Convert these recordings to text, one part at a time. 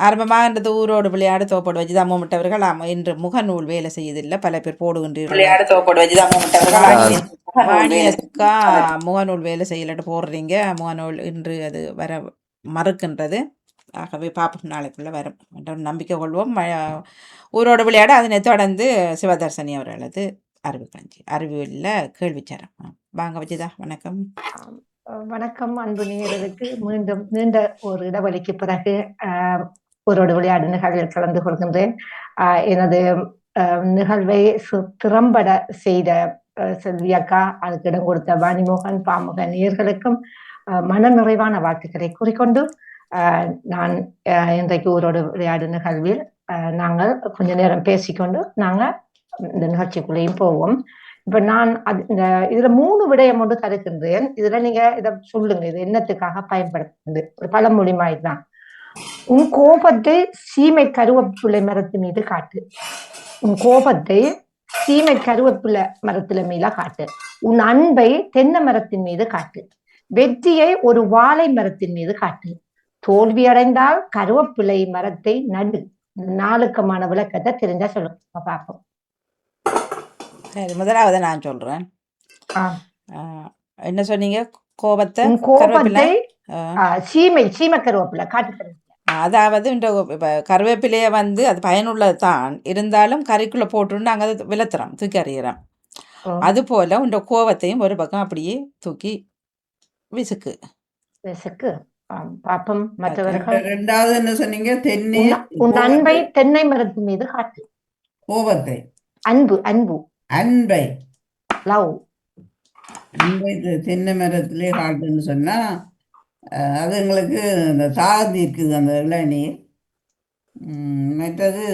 ஆரம்பமாகின்றது ஊரோடு விளையாடு தோப்போடு வச்சுதான் அம்மமிட்டவர்கள் இன்று முகநூல் வேலை செய்யதில்லை, பல பேர் போடுகின்றீர்கள். விளையாடு தோப்போடு வச்சுதான் அம்மமிட்டவர்கள் வாணி அக்கா முகநூல் வேலை செய்யலட்டு போடுறீங்க. முகநூல் இன்று அது வர மறுக்கின்றது. ஆகவே பார்ப்போம், நாளைக்குள்ளே வரும் என்ற நம்பிக்கை கொள்வோம். ஊரோடு விளையாட அதனை தொடர்ந்து சிவதர்சனி அவர்களது அறிவியல்ல கேள்விச்சாரம். வாங்க வச்சுதா. வணக்கம். வணக்கம் அன்பு நேயர்களுக்கு. மீண்டும் நீண்ட ஒரு இடைவெளிக்கு பிறகு ஊரோடு விளையாடு நிகழ்வில் கலந்து கொள்கின்றேன். எனது நிகழ்வை திறம்பட செய்த செல்வி அக்கா, அதுக்கு இடம் கொடுத்த வாணிமோகன், பாமுக நேயர்களுக்கும் மன நிறைவான வாழ்த்துக்களை கூறிக்கொண்டு நான் இன்றைக்கு ஊரோடு விளையாடு நிகழ்வில் நாங்கள் கொஞ்ச நேரம் பேசிக்கொண்டு நாங்கள் இந்த நிகழ்ச்சிக்குள்ளேயும் போவோம். இப்ப நான் இதுல 3 விடயம் ஒன்று தருகின்றேன். இதுல நீங்க இதை சொல்லுங்க, இது என்னத்துக்காக பயன்படுத்துது. ஒரு பழமொழி மாதிரி தான். உன் கோபத்தை சீமை கருவேப்பிள்ளை மரத்து மீது காட்டு. உன் கோபத்தை சீமை கருவேப்பிள்ளை மரத்துல மீது காட்டு. உன் அன்பை தென்னை மரத்தின் மீது காட்டு. வெற்றியை ஒரு வாழை மரத்தின் மீது காட்டு. தோல்வி அடைந்தால் கருவேப்பிள்ளை மரத்தை நடு. 4க்குமான விளக்கத்தை தெரிஞ்சா சொல்லுங்க பார்ப்போம். சரி, முதலாவது நான் சொல்றேன். என்ன சொன்னீங்க? கோபத்தை சீமை கருவேப்பிலை காட்டு. அதாவது இந்த கருவேப்பிலையை அது பயனுள்ளது தான், இருந்தாலும் கறிக்குள்ள போட்டு நாங்கள் அதை விளத்துறோம், தூக்கி அறிகிறோம். அது போல உண்ட கோபத்தையும் ஒரு பக்கம் அப்படியே தூக்கி விசுக்கு பாப்பம். மற்றவர்கள் ரெண்டாவது என்ன சொன்னீங்க? உன் அன்பை தென்னை மரத்தின் மீது காட்டு. கோபத்தை அன்பை லவ் அன்பை தென்னை மரத்திலே காட்டுன்னு சொன்னா அது எங்களுக்கு இந்த தாகம் இருக்குது அந்த இளநீர். மற்றது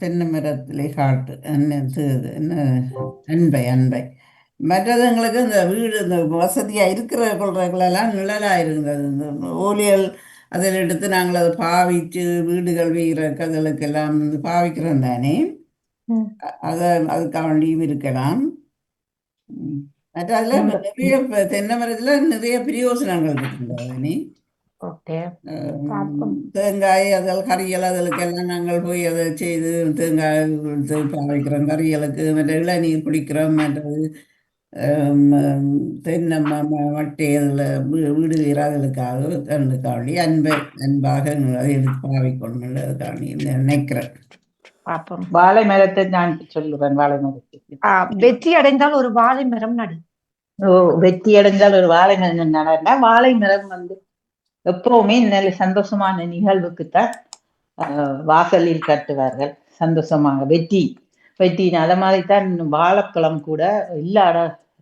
தென்னை மரத்திலே காட்டு என்ன அன்பை. மற்றது எங்களுக்கு இந்த வீடு இந்த வசதியாக இருக்கிற கொள்றதுகளெல்லாம் நிழலாக இருந்தது. இந்த ஓலியல் அதில் எடுத்து நாங்கள் அதை பாவிச்சு வீடுகள் வீகிற கதலுக்கெல்லாம் பாவிக்கிறோம் தானே. அதுக்காக வேண்டியும் இருக்கலாம். மற்ற அதில் நிறைய தென்னை மரத்தில் நிறைய பிரயோசனங்கள் இருக்கின்றன. தேங்காய் அதில் கறிகள் அதற்கெல்லாம் நாங்கள் போய் அதை செய்து தேங்காய் பாவிக்கிறோம் கறிகளுக்கு. மற்ற இளநீர் குடிக்கிறோம். மற்றது தென்னை மட்டை அதில் வீடு வீராதலுக்காக வேண்டி அன்பாக அதை எடுத்து பாவிக்கணும் நினைக்கிறேன். வாழை மரத்தை நான் சொல்லுவேன். வாழை மரத்தை வெற்றி அடைந்தால் ஒரு வாழை மரம் நடு. வெற்றி அடைந்தால் ஒரு வாழை மரம் நடனா வாழை மரம் எப்பவுமே நல்ல சந்தோஷமான நிகழ்வுக்குத்தான் வாசலில் கட்டுவார்கள். சந்தோஷமாக வெற்றி அத மாதிரிதான் வாழைப்பழம் கூட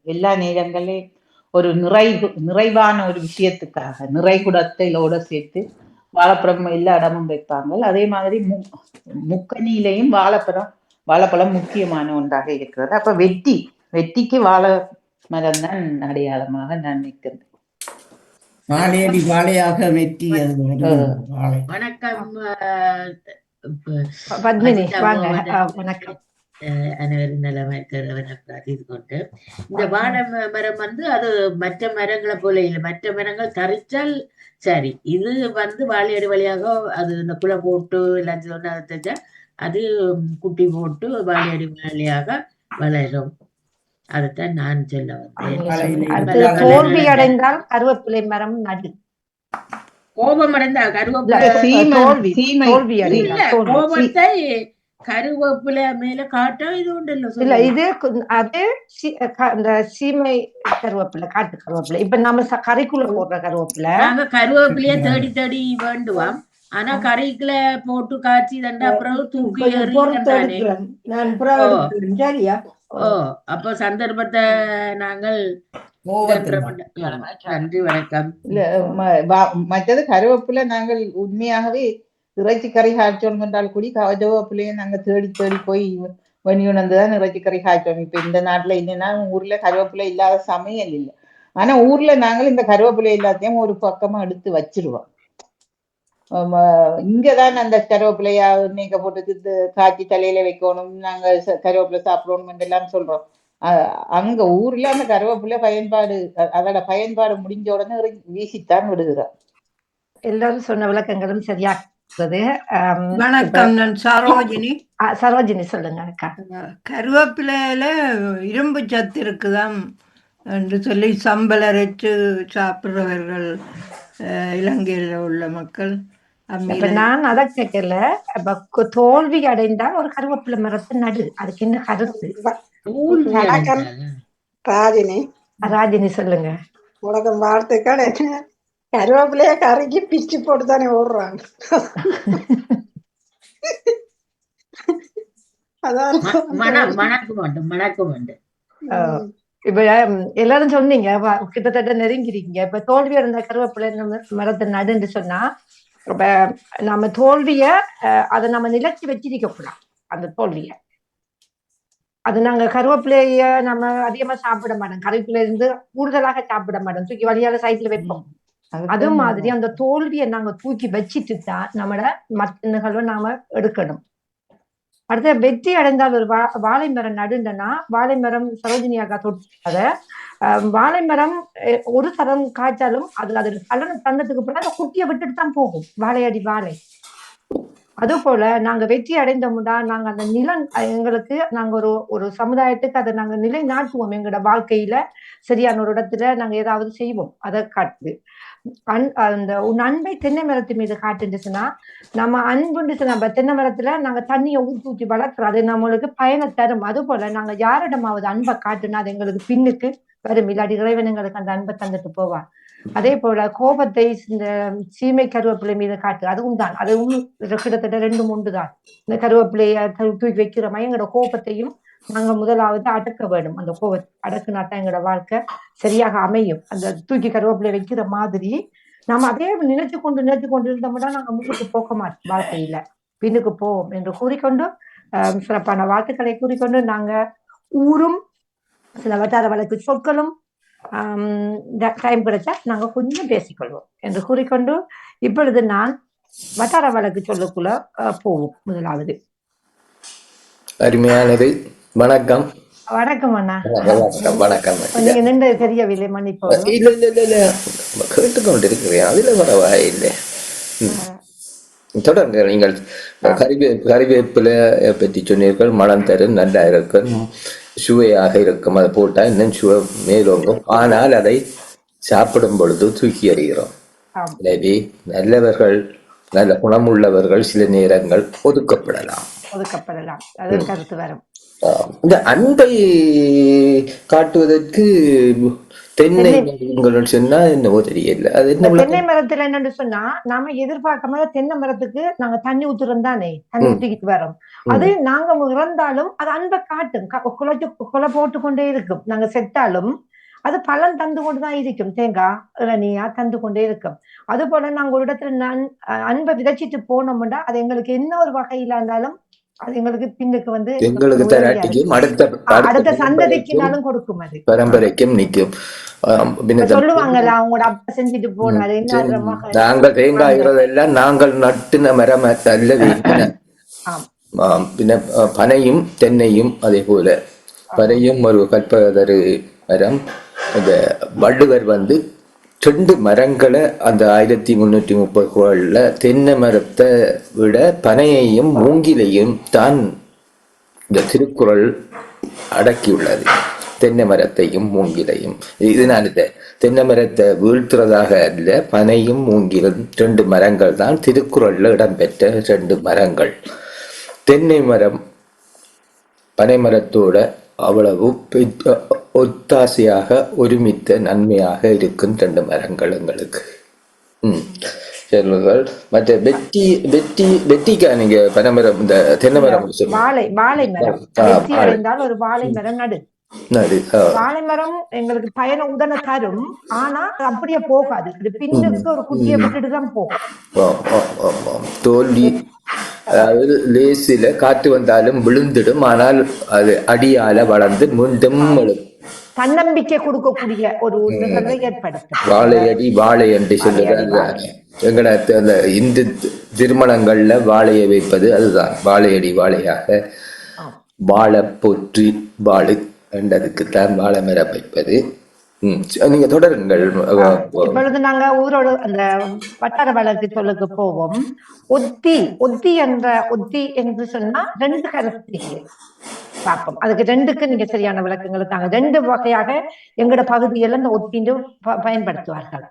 எல்லா நேரங்களையும் ஒரு நிறைவான ஒரு விஷயத்துக்காக நிறைகுடத்திலோட சேர்த்து வாழைப்பழம் எல்லா இடமும் வைப்பாங்க. அதே மாதிரி முக்கணியிலையும் வாழைப்பழம் முக்கியமான ஒன்றாக இருக்கிறது. அப்ப வெற்றிக்கு வாழை மரம் தான் அடையாளமாக நான் நிற்கிறேன். வாழையடி வாழையாக வெற்றி. வணக்கம் பத்மினி, வணக்கம். அனைவரும் நலமாக பிரார்த்தித்து கொண்டு, இந்த வாழை மரம் அது மற்ற மரங்களை போல இல்லை. மற்ற மரங்கள் தரிச்சால் சரி, இது வாழையடி வழியாக அது இந்த குலை போட்டு எல்லாம் சொன்னா அது குட்டி போட்டு வாழையடி வழியாக வளரும். அதைத்தான் நான் சொல்ல வந்தேன். தோல்வி அடைந்தால் கருவேப்பிலை மரம் நடு. கோபம் அடைந்தால் கோபத்தை கருவேப்பிலை மேல காட்ட இது உண்டு. இது அது இந்த சீமை கருவேப்பிலை, காட்டு கருவேப்பிலை. இப்ப நம்ம கறிக்குள்ள போடுற கருவேப்பிலை, நாங்க கருவேப்பிலைய தேடி தேடி வேண்டுவோம். ஆனா கறிக்குள்ள போட்டு காய்ச்சி தண்டா அப்புறம் தூக்கி அப்போ சந்தர்ப்பத்தை நாங்கள் நன்றி வணக்கம். மற்றது கருவேப்பிலை நாங்கள் உண்மையாகவே இறைச்சி கறி காய்ச்சோம் என்றால் கூடி கருவேப்பிலையை நாங்க தேடி போய் வணியுணர்ந்துதான் இறைச்சி கறி காய்ச்சோம். இப்ப இந்த நாட்டுல என்னன்னா ஊர்ல கருவேப்பிலை இல்லாத சமையல் இல்லை. ஆனா ஊர்ல நாங்கள் இந்த கருவேப்பிலை எல்லாத்தையும் ஒரு பக்கமா எடுத்து வச்சிருவோம். இங்கதான் அந்த கருவேப்பிலையா நீங்க போட்டு காய்ச்சி தலையில வைக்கணும், நாங்க கருவேப்பிலை சாப்பிடணும் எல்லாம் சொல்றோம். அங்க ஊர்ல அந்த கருவேப்பிலை பயன்பாடு அதோட பயன்பாடு முடிஞ்ச உடனே வீசித்தான் விடுகிறோம். எல்லாரும் சொன்ன விளக்கங்களும் சரியா இருக்கிறது. இப்ப வணக்கம், நான் சரோஜினி. சரோஜினி சொல்லுங்க அக்கா. கருவேப்பிலையில இரும்பு சத்து இருக்குதாம் என்று சொல்லி சம்பல் அரைச்சு சாப்பிடுறவர்கள் இலங்கையில் உள்ள மக்கள். இப்ப நான் அதை கேட்கல. இப்ப தோல்வி அடைந்தால் ஒரு கருவேப்பிலை மரத்தை நடு, அதுக்கு என்ன கருத்து? தோல்வி வணக்கம் அடைந்தாங்க. ராஜினி, ராஜினி சொல்லுங்க. உனக்கு வாழ்த்துக்கள். என்ன கருவேப்பிலைய கறிக்கு பிச்சு போட்டு தானே ஓடுறாங்க. அதான் மணக்க வேண்டும். இப்ப எல்லாரும் சொன்னீங்க, கிட்டத்தட்ட நெருங்கிறீங்க. இப்ப தோல்வி அடைந்த கருவேப்பிலை மரத்தை நடுன்னு சொன்னா, இப்ப நம்ம தோல்விய அதை நம்ம நிலச்சி வச்சிருக்க கூடாது. அந்த தோல்விய அது நாங்க கருவேப்பிலைய நம்ம அதிகமா சாப்பிட மாட்டோம், கருவேப்பிலை இருந்து கூடுதலாக சாப்பிட மாட்டோம், தூக்கி வழியால சைட்ல வைப்போம். அது மாதிரி அந்த தோல்வியை நாங்க தூக்கி வச்சிட்டு தான் நம்மளோட மற்ற நிகழ்வை நாம எடுக்கணும். அடுத்த வெற்றி அடைந்தால் ஒரு வாழை மரம் நடுண்டனா, வாழை மரம் சரோஜினியாக்கா தொட்டாத வாழை மரம் ஒரு தரம் காய்ச்சாலும் அது பலனை தந்ததுக்கு பிறகு அந்த குட்டியை விட்டுட்டு தான் போகும், வாழையடி வாழை. அது போல நாங்க வெற்றி அடைந்தோம்னா நாங்க அந்த நிலம் எங்களுக்கு நாங்க ஒரு சமுதாயத்துக்கு அதை நாங்க நிலை நாட்டுவோம். எங்களோட வாழ்க்கையில சரியான ஒரு இடத்துல நாங்க ஏதாவது செய்வோம். அதை காட்டுது. அந்த உன் அன்பை தென்னை மரத்து மீது காட்டுச்சுன்னா, நம்ம அன்புன்னு நம்ம தென்னை மரத்துல நாங்க தண்ணியை ஊற்றி வளர்க்குறோம், அது நம்மளுக்கு பயனை தரும். அது போல நாங்க யாரிடமாவது அன்பை காட்டுனா அது எங்களுக்கு பின்னுக்கு வரும், இல்லாட்டி இறைவன் எங்களுக்கு அந்த அன்பை தந்துட்டு போவான். அதே போல கோபத்தை இந்த சீமை கருவேப்பிலை மீது காட்டு, அதுவும் தான், அதுவும் கிட்டத்தட்ட 2-3 தான். இந்த கருவேப்பிலைய தூக்கி வைக்கிறோமா, எங்களோட கோபத்தையும் நாங்க முதலாவது அடக்க வேண்டும். அந்த கோபத்தை அடக்குனாத்தான் எங்களோட வாழ்க்கை சரியாக அமையும். அந்த தூக்கி கருவேப்பிலை வைக்கிற மாதிரி நாம அதே நினைச்சு கொண்டு இருந்தோம்னா நாங்க முன்னுக்கு போக மாட்டோம், வாழ்க்கையில பின்னுக்கு போவோம் என்று கூறிக்கொண்டு சிறப்பான வாழ்த்துக்களை கூறிக்கொண்டு நாங்க ஊரும் சில வட்டார வழக்கு சொற்களும் டைம் கிடைச்சா நாங்க கொஞ்சம் பேசிக்கொள்வோம் என்று கூறிக்கொண்டு இப்பொழுது நான் வட்டார வழக்கு சொல்லுக்குள்ள போவோம். முதலாவது அருமையானது. வணக்கம். வணக்கம் அண்ணா. வணக்கம். நீங்க நின்று தெரியவில்லை, மன்னிப்போம். இல்ல கேட்டுக்கொண்டிருக்கிறேன், அதுல பரவாயில்லை. தொடர்ந்து நீங்கள் கறிவேப்பிலை பற்றி சொன்னீர்கள். மனம் தரும், நல்லா இருக்கும், சுவையாக இருக்கும். அதை போட்டா இன்னும் சுவை மேலோங்கும். ஆனால் அதை சாப்பிடும் பொழுது தூக்கி எறிகிறோம். எனவே நல்லவர்கள், நல்ல குணமுள்ளவர்கள் சில நேரங்கள் ஒதுக்கப்படலாம். அது கருத்து வரும். இந்த அன்பை காட்டுவதற்கு தென்னை சொன்னா என்னவோ தெரியல. அது என்ன தென்னை மரத்துல என்னன்னு சொன்னா, நாம எதிர்பார்க்காம தென்னை மரத்துக்கு நாங்க தண்ணி ஊத்துறோம் தானே, தண்ணி ஊத்திக்கிட்டு வரோம். அது நாங்க இறந்தாலும் அது அன்பை காட்டும், கொலை போட்டு கொண்டே இருக்கும். நாங்க செத்தாலும் அது பலன் தந்து கொண்டுதான் இருக்கும், தேங்காய் இளநியா தந்து கொண்டே இருக்கும். அது போல நாங்க ஒரு இடத்துல அன்பை விதைச்சிட்டு போனோம்னா அது எங்களுக்கு என்ன ஒரு வகையில இருந்தாலும் அது எங்களுக்கு பின்னுக்கு வந்து அடுத்த சந்ததிக்குனாலும் கொடுக்கும், அது பரம்பரைக்கும் நிற்கும். சொல்லுவாங்கல்ல, அவங்களோட அப்பா செஞ்சுட்டு போனாரு. நாங்கள் தேங்காய்கிறதெல்லாம் நாங்கள் நட்டுன மரம் அல்ல. பின்ன பனையும் தென்னையும் அதே போல. பனையும் ஒரு கற்பதரு மரம். அந்த வள்ளுவர் 2 மரங்களை அந்த 1330 தென்னை மரத்தை விட பனையையும் மூங்கிலையும் தான் இந்த திருக்குறள் அடக்கியுள்ளது. தென்னை மரத்தையும் மூங்கிலையும். இதனால தென்னை மரத்தை வீழ்த்துறதாக அல்ல, பனையும் மூங்கிலும் 2 மரங்கள் தான் திருக்குறள்ல இடம்பெற்ற 2 மரங்கள். தென்னை மரம் பனை மரத்தோட அவ்வளவு ஒத்தாசையாக ஒருமித்த நன்மையாக இருக்கும் 2 மரங்கள் எங்களுக்கு. சொல்லுங்கள். மற்ற வெட்டிக்கா நீங்க பனைமரம், இந்த தென்னை மரம், வாழை மரம் வெற்றி அடைந்தால் ஒரு வாழை மரம் நடு. வாழை மரம் எங்களுக்கு பயண உடனே தரும், ஆனா அப்படியே போகாது, அது பின்னுக்கு ஒரு குட்டியை விட்டுட்டு தான் போகும். தோல்வி அதாவது லேசில காற்று வந்தாலும் விழுந்துடும், ஆனால் அது அடியால வளர்ந்து மீண்டும் தன்னம்பிக்கை கொடுக்கக்கூடிய ஒரு நிகழ்வை ஏற்படுத்தும். வாழையடி வாழை என்று சொல்லுறது எங்கட இந்து திருமணங்கள்ல வாழையை வைப்பது அதுதான். வாழையடி வாழையாக வாழை போற்றி வாழு என்றதுக்குத்தான் வாழை மரம் வைப்பது. நீங்க தொடருங்கள். இப்பொழுது நாங்க ஊரோடு அந்த வட்டார வழக்கு சொல்லுக்கு போவோம். ஒத்தி ஒத்தி என்று சொன்னா 2 கருத்து பார்ப்போம். அதுக்கு 2க்கு நீங்க சரியான விளக்கங்கள் தாங்க. 2 வகையாக எங்களோட பகுதியில இந்த ஒத்தின்னு பயன்படுத்துவார்கள்.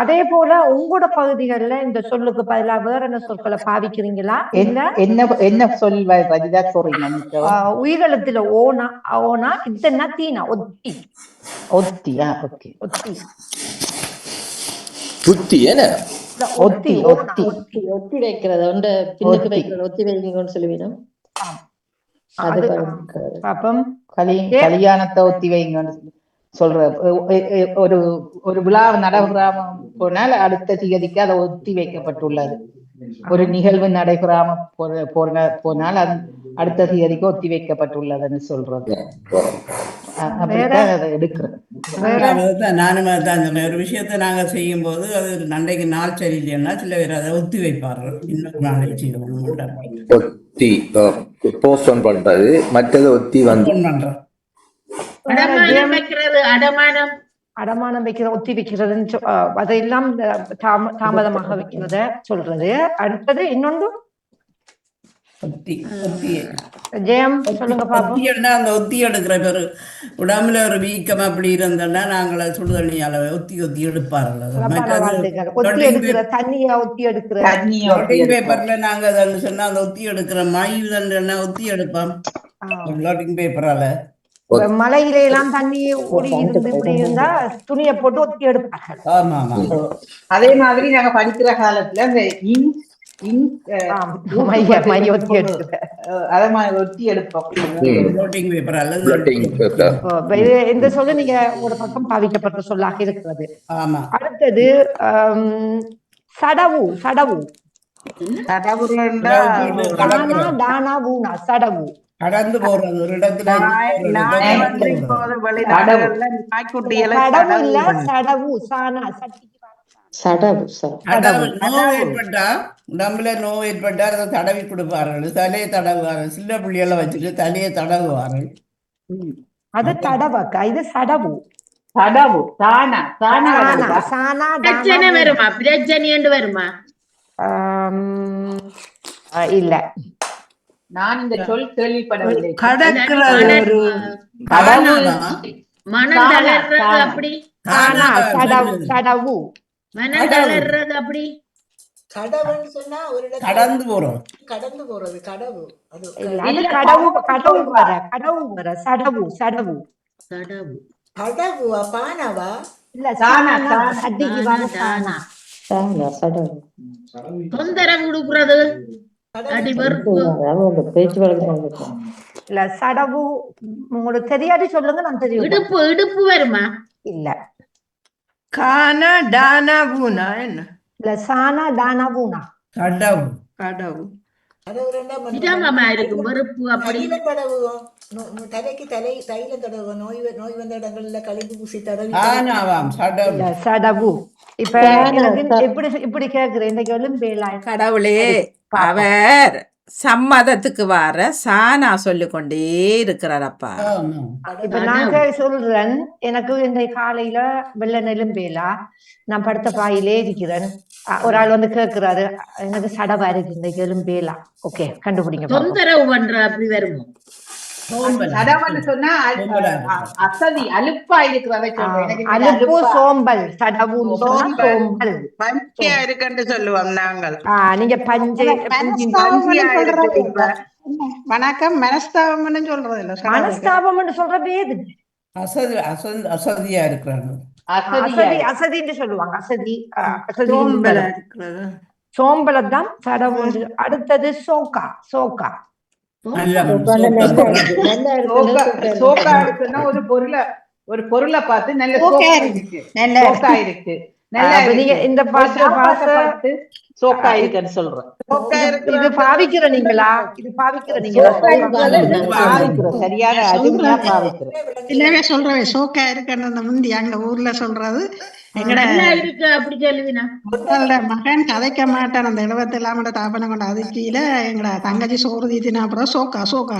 அதே போல உங்களோட பகுதிகளில் இந்த சொல்லுக்கு பதிலா வேற என்ன சொற்களை பாவிக்கிறீங்களா? இல்ல என்ன சொல் பதிலா சொல்றீங்க? உயிரெழுத்துல ஓனா ஓனா இதுன்னா தீனா ஒத்தி ஒத்தியா? ஓகே. ஒத்தி புத்தி என்ன? ஒத்தி ஒத்தி ஒத்தி வைக்கிறது ஒன்று பின்னுக்கு வைக்கிறது ஒத்தி வைக்கணும்னு சொல்லுவீங்க. பாப்பம் கல்யாணத்தை ஒத்தி வைங்கன்னு சொல்ற ஒரு விழா நடைபெறாம போனால் அடுத்த திகதிக்கு அதை ஒத்தி வைக்கப்பட்டுள்ளது. ஒரு நிகழ்வு நடைபெறாம போனால் அது அடுத்த திகதிக்கு ஒத்தி வைக்கப்பட்டுள்ளதுன்னு சொல்றது. அப்படித்தான் அதை எடுக்கிறேன். நானும் தான் சொன்னேன். ஒரு விஷயத்தை நாங்க செய்யும் போது அது நண்டைக்கு நாள் சரியில்லைன்னா சில பேர் அதை ஒத்தி வைப்பார்கள். இன்னொரு நாளைக்கு செய்யணும். ஒத்தி போஸ்ட்போன் பண்றது, மற்றது ஒத்தி வந்து பண்றோம். அடமானம் வைக்கிற ஒத்தி வைக்கிறதுன்னு அதையெல்லாம் தாமதமாக வைக்கிறத சொல்றது. அடுத்தது இன்னொன்று ஜெயம் சொல்லுங்க பாப்போம். அந்த ஒத்தி எடுக்கிற பேரு உடம்புல ஒரு வீக்கம் அப்படி இருந்தோம்னா நாங்கள சுடுதண்ணியால ஒத்தி எடுப்பார்கள். ஒத்தி எடுக்கிற தண்ணியா ஒத்தி எடுக்கிற பேப்பர்ல நாங்க சொன்னா அந்த ஒத்தி எடுக்கிற மயில்னா ஒத்தி எடுப்போம் பேப்பரால. மலையில எல்லாம் தண்ணி ஓடி இருந்து இப்படி இருந்தா துணியை போட்டு ஒத்தி எடுப்பார்கள். அதே மாதிரி நாங்க படிக்கிற காலத்துல இந்த இந்த சொல்ல நீங்க ஒரு பக்கம் பாதிக்கப்பட்ட சொல்லாக இருக்கிறது. அடுத்தது சடவு சடவு சடவு கடந்து போறது ஒரு இடத்துல உடம்புல நோய் ஏற்பட்டா அதை தடவி கொடுப்பார்கள். தலையை தடவுவார்கள். சின்ன புள்ளியெல்லாம் வச்சுட்டு தலையை தடவுவார்கள். அது தடவக்கா, இது சடவு. சடவு தானா தானா பிரச்சனை வருமா? பிரச்சனை வருமா? இல்ல, நான் இந்த சொல் கேள்விப்படவில்லை. மனம் தளர்றது அப்படி, சடவு மனம் தளர்றது அப்படி. கடவுன்னு சொன்னா ஒரு கடந்து போறோம், கடந்து போறது கடவு. அது கடவு கடவு வர கடவு வர சடவு சடவு சடவு கடவுவா பானாவா? இல்ல சானா சட்டிக்கு வர சானா சடவு தொந்தரவு கொடுக்குறது அடி வெறுப்பு. இல்ல சடவு உங்களுக்கு தெரியாடி சொல்லுங்க, நான் தெரியும். இடுப்பு இடுப்பு வருமா? இல்ல, கானா டானா பூனா என்ன? இல்ல, சானா டானா பூனா கடவு கடவு இடமாமா இருக்கும் வெறுப்பு அப்படி. தலைக்கு தைலம் தடவு, நோய் வந்த இடங்கள்ல கழிவு பூசி தடவி சடவு. இப்ப இப்படி கேக்குறேன், இன்னைக்கு ஒலிம்பேலா கடவுளே, அவர் சம்மதத்துக்கு வர சானா சொல்லிக்கொண்டே இருக்கிறாரப்பா. இப்ப நாங்க சொல்றேன், எனக்கு இந்த காலையில வெள்ள நெலும்பேலா, நான் படுத்த பாயிலே இருக்கிறேன். ஒரு ஆள் வந்து கேக்குறாரு, எனக்கு சடவா இருக்கு இந்த எலும்பேலா. ஓகே, கண்டுபிடிங்க. தொந்தரவு பண்ற அப்படி வருமோ? சொன்னா அசதி அலுப்பா இருக்கிறத சொல்றேன். அலுப்பு சோம்பல், சடவு சோம்பல் இருக்குன்னு சொல்லுவோம் நாங்கள். நீங்க பஞ்சு வணக்கம் மனஸ்தாபம்னு சொல்றது இல்ல, மனஸ்தாபம்னு சொல்றது ஏது? அசதியா இருக்கிறாங்க, அசதின்னு சொல்லுவாங்க. அசதி சோம்பலதான் சடவு. அடுத்தது சோகா சோகா சோக்கா இருக்குன்னா ஒரு பொருளை பார்த்து நல்ல சோக்கா இருக்கு நல்லா அப்ப நீங்க இருக்கு. இந்த ஒரு பாட்டு சாப்பாட்டை பாச பார்த்து சோக்கா இருக்குன்னு சொல்றேன். சோக்கா இது இருக்கிற பாவிக்கிற நீங்களா? இது பாவிக்கிற நீங்களா? சோக்கா இருக்கிறத நாங்க எடுத்து சொல்றோம். பாவிக்கிறோம், சரியான அருமையா பாவிக்கிறோம். இல்லவே சொல்றேன் சோக்கா இருக்குன்னு அந்த முந்தி அங்க ஊர்ல சொல்றது எங்கட நல்லா இருக்கு அப்படி சொல்லுவினா. மக்களோட மகன் கதைக்க மாட்டான் அந்த 77 தாப்பனை கொண்ட அதிர்ச்சியில எங்கட தங்கச்சி சோறு தீத்தினா அப்புறம் சோக்கா சோக்கா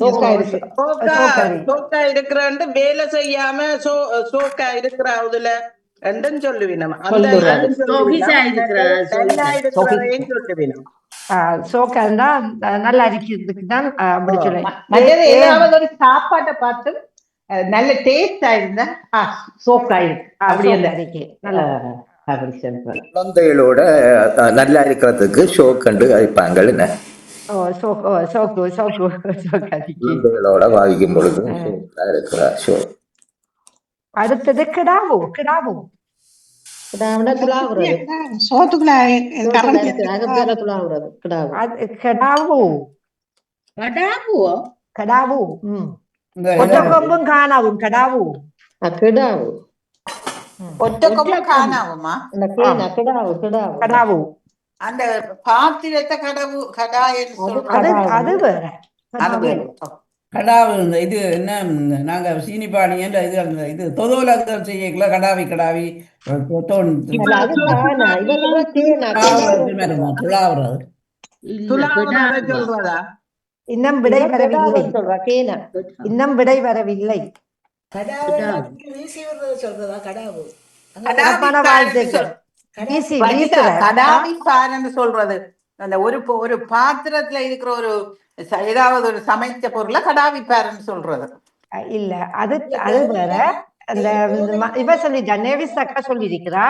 சோக்கா இருக்கு. சோக்கா சோக்கரி. சோக்கா இருக்கிறன்னு வேலை செய்யாம சோக்கா இருக்கிற அதுல ரெண்டும் சொல்லுவினம் அந்த சொல்லுறது. அதுவும் சோகிசா சொல்லுவினம் இருக்கிற நல்லா சொல்லுங்க. இருக்கிறதையும் சொல்லுவினம். சோக்கா நல்லா இருக்கிறதுக்கு தான் அப்படி சொல்ல. மற்றது ஏதாவது ஒரு சாப்பாட்டை பார்த்து நல்ல டேஸ்டா இருந்தா சோக்கா இருக்கு அப்படி அந்த நல்லா அப்படி சொல்றேன். குழந்தைகளோட நல்லா இருக்கிறதுக்கு ஷோ கண்டு அழைப்பாங்கள் என்ன சோக்கு சோக்கரிக்கு. குழந்தைகளோட வாவிக்கும் பொழுது நல்லா இருக்கிறார் ஷோ. அடுத்தது கிடாவு கிடாவு. துளாவுறது சோத்துக்குள்ள அகப்பேர துளாவுறது கிடாவு. அது கிடாவு கடாபுவோ கிடாவு. இந்த ஒற்ற கொம்பும் காணாவும் கிடாவு. கிடாவு ஒற்றை கொம்பு காணாவுமா? அந்த கேனா கிடாவு கிடாவு கிடாவு அந்த பாத்திரத்தை கடாயன்னு அது சொல்றாங்க. அது வேற. அது வேறு. கடாவு இந்த இது என்ன நாங்க சீனிப்பாடியன்ற இது அந்த இது தொதோலங்கள் செய்யக்குள்ள கடாவி கடாவி இல்ல, அது காணா. இவ சொல்ற கேனா துளாவுறது. இல்ல துளாவுறத கடாபுவா. சொல்றதா? இன்னும் விடை வரவில்லை. சொல்றா கேனா. இன்னும் விடை வரவில்லை. வீசி விடுறது சொல்றதா கடாவு? சிறப்பான வாழ்த்துக்கள். வீசி வீசுற. கடாவி பாருன்னு சொல்றது அந்த ஒரு பாத்திரத்துல இருக்கிற ஒரு ஏதாவது ஒரு சமைச்ச பொருளை கடாவி பாருன்னு சொல்றது. இல்ல அது அது வேற. அந்த இவ சொல்லிட்டா நேவிஸ் அக்கா சொல்லியிருக்கிறா.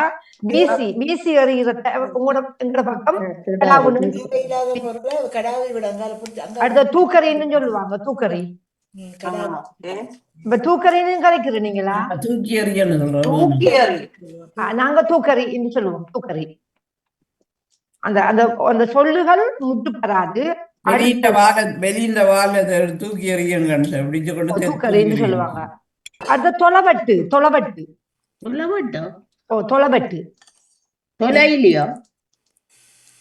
வீசி வீசி எறிகிற உங்களோட எங்களோட பக்கம் கிடாவுன்னு. இல்லாத பொருளை கடாவை விட அங்கால பிடிச்சி அங்க அடுத்த தூக்கறின்னு சொல்லுவாங்க. தூக்கறி. கடாவு இப்ப தூக்கறின்னு கரைக்கிற நீங்களா? தூக்கி எறியன்னு சொல்றோம். தூக்கி எறி. நாங்க தூக்கறி என்று சொல்லுவோம். தூக்கறி. அந்த அந்த அந்த சொல்லுகள் முட்டுப்படாது. வெளியில வாழை தூக்கி எறியன்னு தூக்கறின்னு சொல்லுவாங்க. அடுத்த தொலைவட்டு தொலைவட்டு. சொல்லவட்டோ ஓ தொலைவட்டு. தொலைலையோ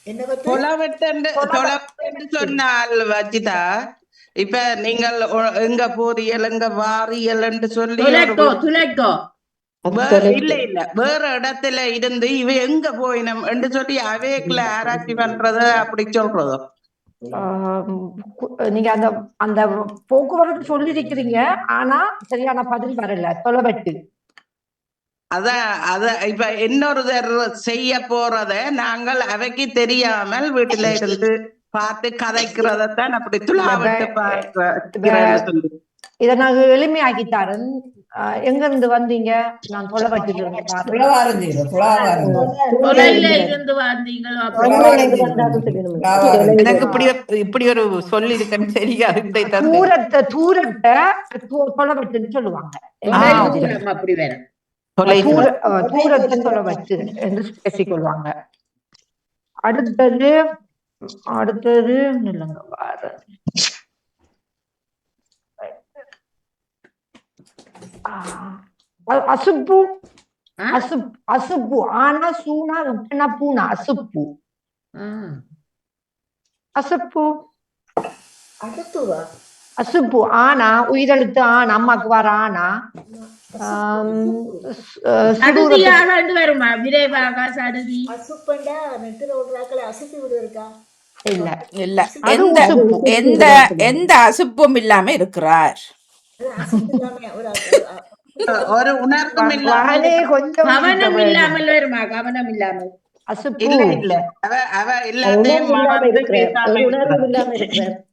என்ன பத்தி தொலைவெட்டு சொன்னால் வச்சிதா இப்ப நீங்கள் எங்க போறியல் எங்க வாரியல் என்று சொல்லி துலட்டோ துலட்டோ இல்ல இல்ல வேற இடத்துல இருந்து இவ எங்க போயினம் என்று சொல்லி அவைக்குள்ள ஆராய்ச்சி பண்றது அப்படி சொல்றதோ. நீங்க அந்த அந்த போக்குவரத்து சொல்லிருக்கிறீங்க. ஆனா சரியான பதில் வரல. தொலைவட்டு. அத இப்ப இன்னொருத்தர் செய்ய போறத நாங்கள் அவைக்கு தெரியாமல் வீட்டுல இருந்து பார்த்து கதைக்கிறதான் அப்படி துளாவிட்டு பார்க்க. இத நாங்க எளிமையாக்கித்தாரன். எங்க இருந்து வந்தீங்க? நான் தொலைவட்டு தொலைல இருந்து வந்தீங்களோ எனக்கு இப்படி ஒரு சொல்லி இருக்குன்னு தெரியாது. தூரத்தை தூரத்தை தொலைவட்டுன்னு சொல்லுவாங்க. அப்படி வேற தூரத்தை தொலைவட்டு என்று பேசிக்கொள்வாங்க. அடுத்தது அடுத்தது இல்லைங்க வார அசுப்பு அசுப்பு. ஆனா சூனா இப்பனா பூனா அசுப்பு அசுப்பு அடுத்துவா அசுப்பு. ஆனா உயிரெழுத்து ஆனா அம்மாக்கு வர ஆனா வருமா விரைவாக சடுதி அசுப்பண்டா நெத்தில விடுறாக்களை அசுப்பி விடு இருக்கா? இல்ல இல்ல எந்த எந்த அசுப்பும் இல்லாம இருக்கிறார். ஒரு உணர்வும் கொஞ்சம் கவனம் இல்லாமல் வருமா? கவனம் இல்லாமல் இல்ல இல்ல அவ எல்லாத்தையும்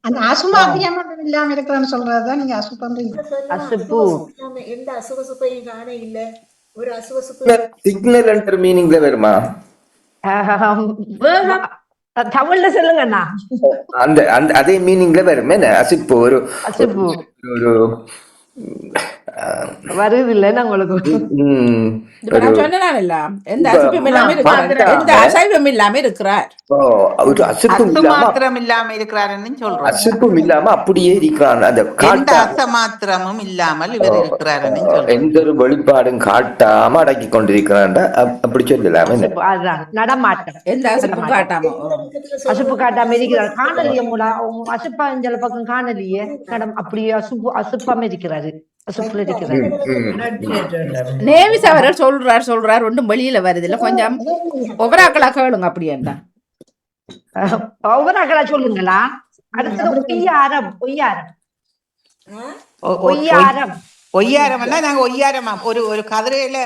அந்த அசுபாத்தியம் இல்லாம இருக்கிறான்னு சொல்றதுதான் நீங்க அசுபன்றீங்க. அசுப்பு எந்த அசுவசுப்பையும் காண இல்ல. ஒரு அசுவசுப்பு சிக்னல் என்ற மீனிங்ல வருமா? தமிழ்ல சொல்லுங்கண்ணா. அந்த அதே மீனிங்ல வரும். என்ன அசிப்பு ஒரு அசுப்பு ஒரு வருது இல்லைன்னு உங்களுக்கு ம், இப்ப ஒரு நான் சொன்னேன் இல்ல, எந்த இப்ப அசைப்பும் இல்லாம இருக்கிறார், பார்த்தா எந்த அசைவும் இல்லாம இருக்கிறார். ஒரு அசைப்பும் அசு இல்லாம மாத்திரம் இல்லாம இருக்கிறாருன்னு சொல்றோம். அசைப்பும் இல்லாம அப்படியே இருக்கிறான். அந்த எந்த காட்டா அசமாத்திரமும் இல்லாமல் இவர் இருக்கிறாருன்னு சொல்றோம். எந்த ஒரு வெளிப்பாடும் காட்டாம அடக்கி கொண்டிருக்கிறான். அப்படி சொல்லலாமே. அசுப்பு அதுதான் நடமாட்டம். எந்த அசைப்பும் காட்டாம. அசுப்பு காட்டாம இருக்கிறார். காணலியே மூலா அசுப்பா இந்த பக்கம் காணலியே அப்படியே அசுப்பாம இருக்கிறாரு. அசுப்புல இருக்கிறாரு. நேவிஸ் அவர்கள் சொல்றார் ஒன்றும் வெளியில வருது இல்ல, கொஞ்சம் ஒவ்வொரு கேளுங்க அப்படி என்ன ஒவ்வொரு சொல்லுங்களா. அடுத்தது ஒய்யாரம். ஒய்யாரம் ஒய்யாரம்னா நாங்க ஒய்யாரமா ஒரு கதிரையில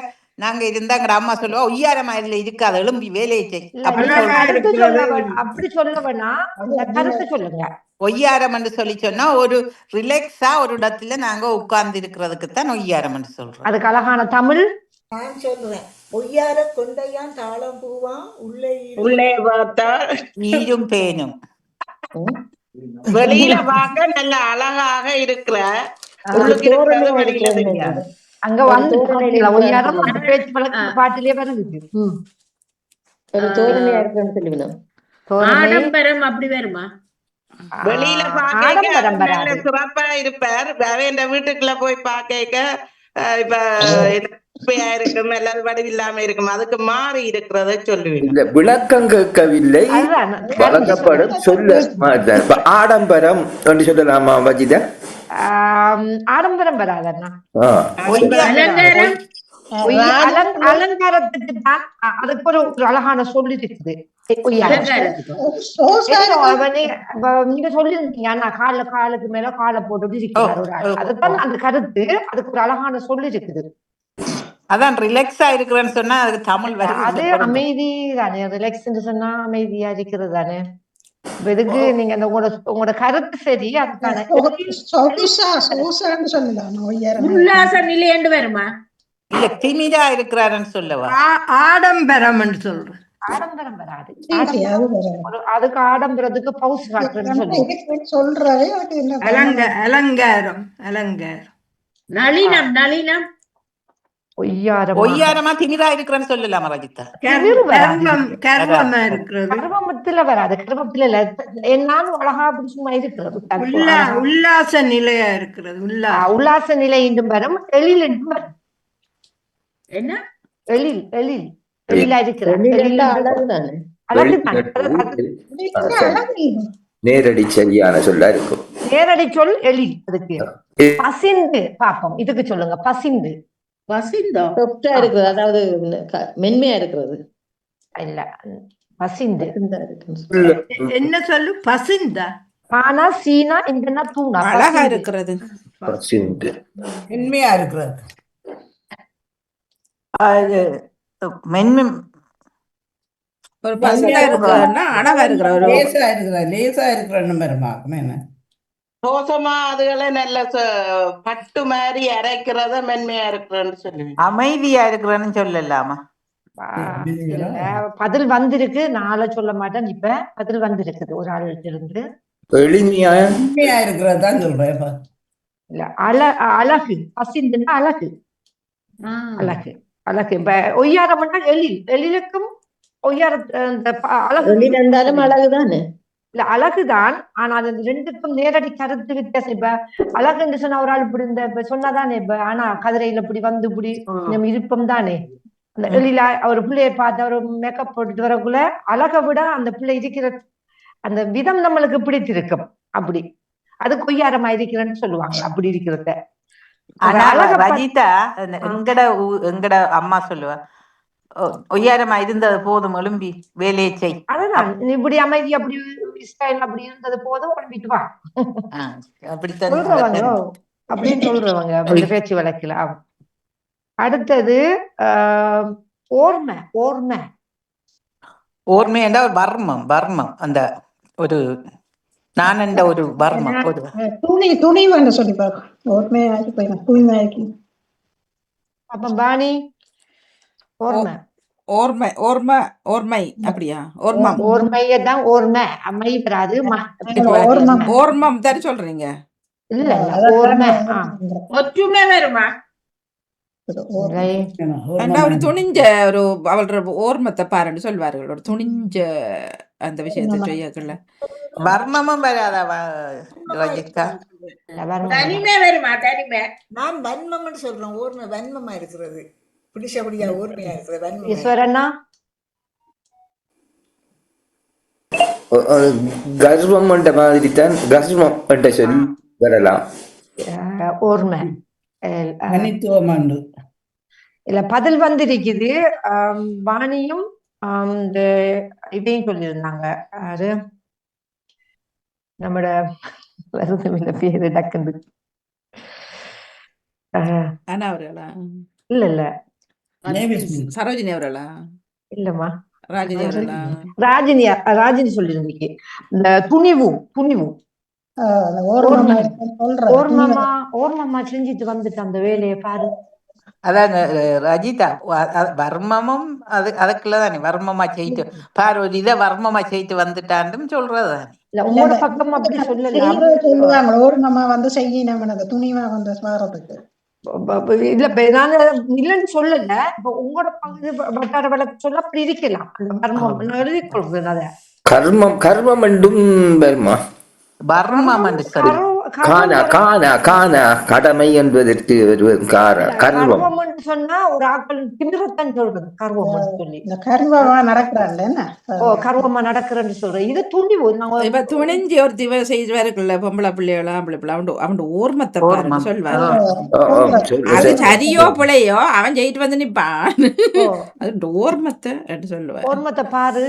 நாங்க இருந்தா எங்க அம்மா சொல்லுவா ஒய்யாரமா இதுல இருக்காது, எழும்பி வேலையை செய் அப்படி சொல்ல வேணா, கருத்தை சொல்லுங்க. ஒய்யாரம் என்று சொல்லி சொன்னா ஒரு ரிலாக்ஸா ஒரு இடத்துல நாங்க உட்கார்ந்து இருக்கிறதுக்கு தான் ஒய்யாரம் என்று சொல்றோம். அதுக்கு அழகான தமிழ் நான் சொல்றேன். ஒய்யார கொண்டையான் தாளம் பூவா உள்ளே பார்த்தா நீரும் பேனும். வெளியில பார்க்க நல்ல அழகாக இருக்கிற, உள்ளுக்கு இருக்கிறது வெளியில தெரியாது. அங்க வந்து ஒய்யாரம் அந்த பேச்சு பழக்க பாட்டிலே வருது. ஒரு தோரணையா இருக்குன்னு சொல்லுவேன். ஆடம்பரம் அப்படி வருமா? வெளியில ஆடம்பரம் பாக்க வராது. சிறப்பா இருப்பார். இந்த வீட்டுக்குள்ள போய் பாக்க இப்ப குப்பையா இருக்கும், எல்லாரும் வடிவு இல்லாம இருக்கும், அதுக்கு மாறி இருக்கிறத சொல்லுவீங்க. இல்ல, விளக்கம் கேட்கவில்லை, அதுதான் வழங்கப்படும் சொல்ல மாட்டார். இப்ப ஆடம்பரம் என்று சொல்லலாமா வஜிதா? ஆடம்பரம் வராதண்ணா. அலங்காரம் அலங்காரத்துக்கு தான் அதுக்கு ஒரு அழகான சொல்லி இருக்குது. நீங்க சொல்லிருந்தீங்க ஆனா காலுக்கு மேல காலை போட்டு இருக்கிறார் ஒரு ஆள். அதுதான் அந்த கருத்து. அதுக்கு ஒரு அழகான சொல்லி இருக்குது. அதான் ரிலாக்ஸா இருக்கிறேன்னு சொன்னா அதுக்கு தமிழ் வருது. அது அமைதி தானே. ரிலாக்ஸ் சொன்னா அமைதியா இருக்கிறது தானே. இதுக்கு நீங்க உங்களோட கருத்து சரி. அதுக்கான உல்லாச நிலை என்று வருமா? இல்ல திமிரா இருக்கிறாருன்னு சொல்லவா? ஆடம்பரம் சொல்றேன். ஆடம்பரம் வராது. அதுக்கு ஆடம்பரத்துக்கு பவுஸ் காட்டுறேன்னு சொல்லுவோம். அலங்காரம். நளினம். நளினம் ஒய்யாரமா திமிரா இருக்கிறேன்னு சொல்லலாமா ரஜிதா? கர்வத்துல வராது. கர்வத்துல இல்ல. என்னாலும் அழகா அப்படி சும்மா இருக்கிறது. உல்லாச நிலையா இருக்கிறது. உல்லாச நிலை என்றும் வரும். எழில் என்றும் வரும். என்ன? எழிலா இருக்கிறார். நேரடி சரியான சொல்ல இருக்கும். நேரடி சொல் எழில். அதுக்கு பசிந்து பாப்போம். இதுக்கு சொல்லுங்க. பசிந்து. சொஃப்டா இருக்கிறது, அதாவது மென்மையா இருக்கிறது. இல்ல, பசிந்து. என்ன சொல்லு? பசிந்தா? பானா சீனா இந்தனா தூணா. அழகா இருக்கிறது. மென்மையா இருக்கிறது. ஒரு பசங்க இருக்கிறன்னா அழகா இருக்கிற ஒரு லேசா இருக்கிறன்னு பெருமாக்கும். என்ன ரோசமா அதுகளை நல்ல பட்டு மாதிரி அரைக்கிறத மென்மையா இருக்கிறேன்னு சொல்லுவேன். அமைதியா இருக்கிறேன்னு சொல்லலாமா? பதில் வந்திருக்கு. நாளை சொல்ல மாட்டேன். இப்ப பதில் வந்திருக்குது ஒரு ஆள் இருந்து. எளிமையா இருக்கிறது தான் சொல்றேன். இல்ல, அழகு. பசிந்துன்னா அழகு. இப்ப ஒய்யாரம்னா எழிலுக்கும் ஒய்யார அழகு இருந்தாலும் அழகுதானே. இல்ல, அழகுதான். ஆனா அது ரெண்டுக்கும் நேரடி கருத்து வித்தியாசம். இப்ப அழகுன்னு சொன்னா ஒரு ஆள் இப்படி இப்ப சொன்னாதானே. இப்ப ஆனா கதிரையில இப்படி வந்து இப்படி நம்ம இருப்போம் தானே. அந்த எழிலா ஒரு பிள்ளைய பார்த்து ஒரு மேக்கப் போட்டுட்டு வரக்குள்ள அழகை விட அந்த பிள்ளை இருக்கிற அந்த விதம் நம்மளுக்கு பிடித்திருக்கும். அப்படி அது கொய்யாரமா இருக்கிறேன்னு சொல்லுவாங்க. அப்படி இருக்கிறத ரஜிதா எங்கட அம்மா சொல்லுவா, ஒய்யாரமா இருந்தது போதும், எழும்பி வேலையை செய். அதுதான் இப்படி அமைதி அப்படி அப்படி இருந்தது போதும், எழும்பிட்டு வா சொல்றவங்க. அப்படின்னு சொல்றவங்க பேச்சு வழக்கில. அடுத்தது ஓர்மை. ஓர்மைண்டா ஒரு வர்மம். அந்த ஒரு நான் ஒரு வர்மம். துணி வேண்டாம் சொல்லி பார்க்க ஓர்மையாக்கி போயிடும். தூய்மையாக்கி அப்ப பாணி ஓர்மை அப்படியா? ஓர்மையதான். ஓர்மை அம்மை வராது. ஓர்மம் தானே சொல்றீங்க? இல்ல இல்ல அதான் ஓர்மை ஒற்றுமை வருமா? இல்லை. ஏன்னா ஒரு துணிஞ்ச ஒரு அவளோட ஓர்மத்தை பாருன்னு சொல்வார்கள். ஒரு துணிஞ்ச அந்த விஷயத்தை செய்யக்குள்ள வர்மமும் வராதா ரஜிக்கா? இல்ல, வர்மம் தனிமை வருமா? தனிமை நான் வன்மம்னு சொல்றேன். ஓர்மை வன்மமா இருக்கிறது. பிடிச்சபடியா ஓர்மையா இருக்கிறது வன்மமா. ஈஸ்வரண்ணா கர்வம் என்ற மாதிரி தான் கர்வம் என்ற சொல் வரலாம். ஓர்மை தனித்துவமாண்டு இல்ல பதில் வந்திருக்குது. வாணியும் இந்த இதையும் சொல்லியிருந்தாங்க. அது நம்மட வருது பேரு டக்குண்டு. ஆனா அவர்களா இல்ல இல்ல சரோஜினி அவர்களா இல்லம்மா ராஜினி அவர்களா ராஜினி சொல்லியிருந்தீங்க. இந்த துணிவு துணிவு ஓர்மமா செஞ்சுட்டு வந்துட்டு அந்த வேலையை பாரு. அதாங்க ரஜிதா, வர்மமும் அதுக்குள்ளதானே வர்மமா செய்யிட்டு பாரு ஒரு இதை வர்மமா செய்யிட்டு வந்துட்டான்னு சொல்றதுதானே. இல்ல உங்களோட பக்கம் அப்படி சொல்லலாம். சொல்லுவாங்க ஓர்மமா வந்து செய்யணும் துணிவா வந்து வாரத்துக்கு. இல்ல நாங்க இல்லைன்னு சொல்லல. இப்ப உங்களோட பங்கு வட்டார வழக்கு சொல்ல அப்படி இருக்கலாம். அந்த மர்மம் நான் எழுதி கொள்றேன். அத கர்மம் என்றும் வருமா? வர்மம் கடமை என்பதற்கு கர்வம் சொன்னா ஒரு ஆக்கள் திமிரத்தான் சொல்றது கர்வம் சொல்லி. கர்வமா நடக்கிறாள் என்ன கர்வமா நடக்கிறேன்னு சொல்றேன். இது துணிவு. இப்ப துணிஞ்சி ஒரு திவ செய்து இருக்குல்ல பொம்பளை பிள்ளைகளோ ஆம்பளை பிள்ளை அவன் ஓர்மத்தை பாருன்னு சொல்வாரு. அது சரியோ பிள்ளையோ அவன் ஜெயிட்டு வந்து நிப்பான். அது ஓர்மத்தை சொல்லுவார். ஓர்மத்தை பாரு.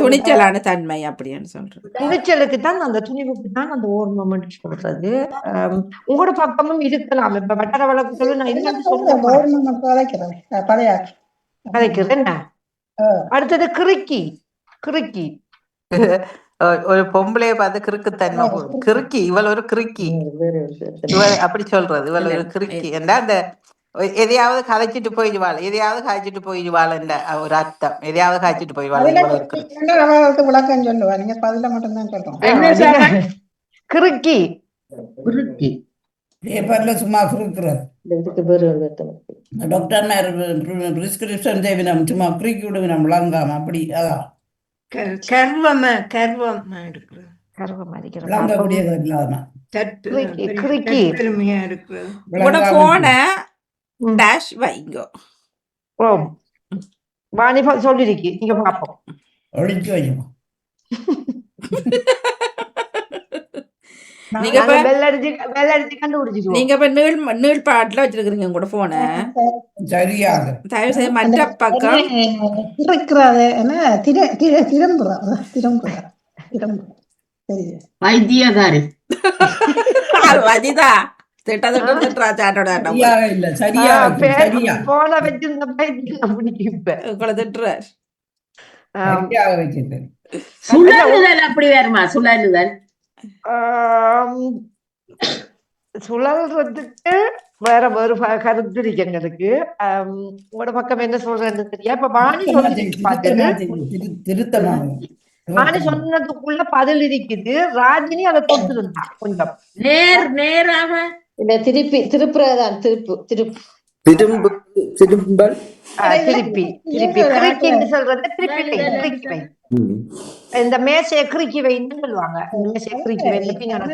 துணிச்சலான தன்மை அப்படின்னு சொல்றது. துணிச்சலுக்கு தான் அந்த துணிவுக்கு தான் அந்த ஓர்மம் சொல்றது. உங்களோட பக்கமும் இருக்கலாம். இப்ப வட்டார வழக்கு சொல்லு நான் இல்லைன்னு சொல்றேன். கதைக்கிறேன். அடுத்தது கிறுக்கி. கிறுக்கி ஒரு பொம்பளைய பார்த்து கிறுக்குத்தன்மை கிறுக்கி இவள் ஒரு கிறுக்கி இவள் அப்படி சொல்றது. இவள் ஒரு கிறுக்கி என்றா அந்த எதையாவது கதைச்சிட்டு போயிடுவாள், எதையாவது காய்ச்சிட்டு போயிடுவாள் என்ற ஒரு அர்த்தம். எதையாவது காய்ச்சிட்டு போயிடுவாள். விளக்கம் சொல்லுவா. நீங்க பதில மட்டும்தான் சொல்றோம். கிறுக்கி குறுக்கி பேப்பர்ல சும்மா குறுக்குறது. டாக்டர் பிரிஸ்கிரிப்ஷன் தேவினம் சும்மா குறுக்கி விடுவினம் விளங்காம அப்படி. அதான் கர்வமா இருக்கிறது. கர்வமா இருக்கிறது. விளங்கக்கூடியது இல்லாம பெருமையா இருக்கிறது. உங்களோட போனை டேஷ் வைங்கோ. வாணி சொல்லிருக்கி நீங்க பாப்போம். ஒழிச்சு வைக்கும். நீங்க இப்ப நீள் பாட்டுல வச்சிருக்கீங்க உங்களோட போனை. சரியாக தயவு செய்து மற்ற பக்கம் வைத்தியகாரி வஜிதா போன வச்சிருந்த உங்களை திட்டுற சுழலுதல் அப்படி வருமா? சுழலுதல் சுழல்றதுக்கு வேற வேறு கருத்து இருக்கு எங்களுக்கு. உங்களோட பக்கம் என்ன சொல்றேன்னு தெரியா. இப்ப வாணி வாணி சொன்னதுக்குள்ள பதில் இருக்குது. ராஜினி அதை தொட்டுருந்தா கொஞ்சம் நேராக இல்ல திருப்புறதான் திரும்பல் திருப்பி கிறுக்கின்னு சொல்றது திருப்பி வை. இந்த மேசையை கிறுக்கி வைன்னு சொல்லுவாங்க. இந்த மேசையை கிறுக்கி வை,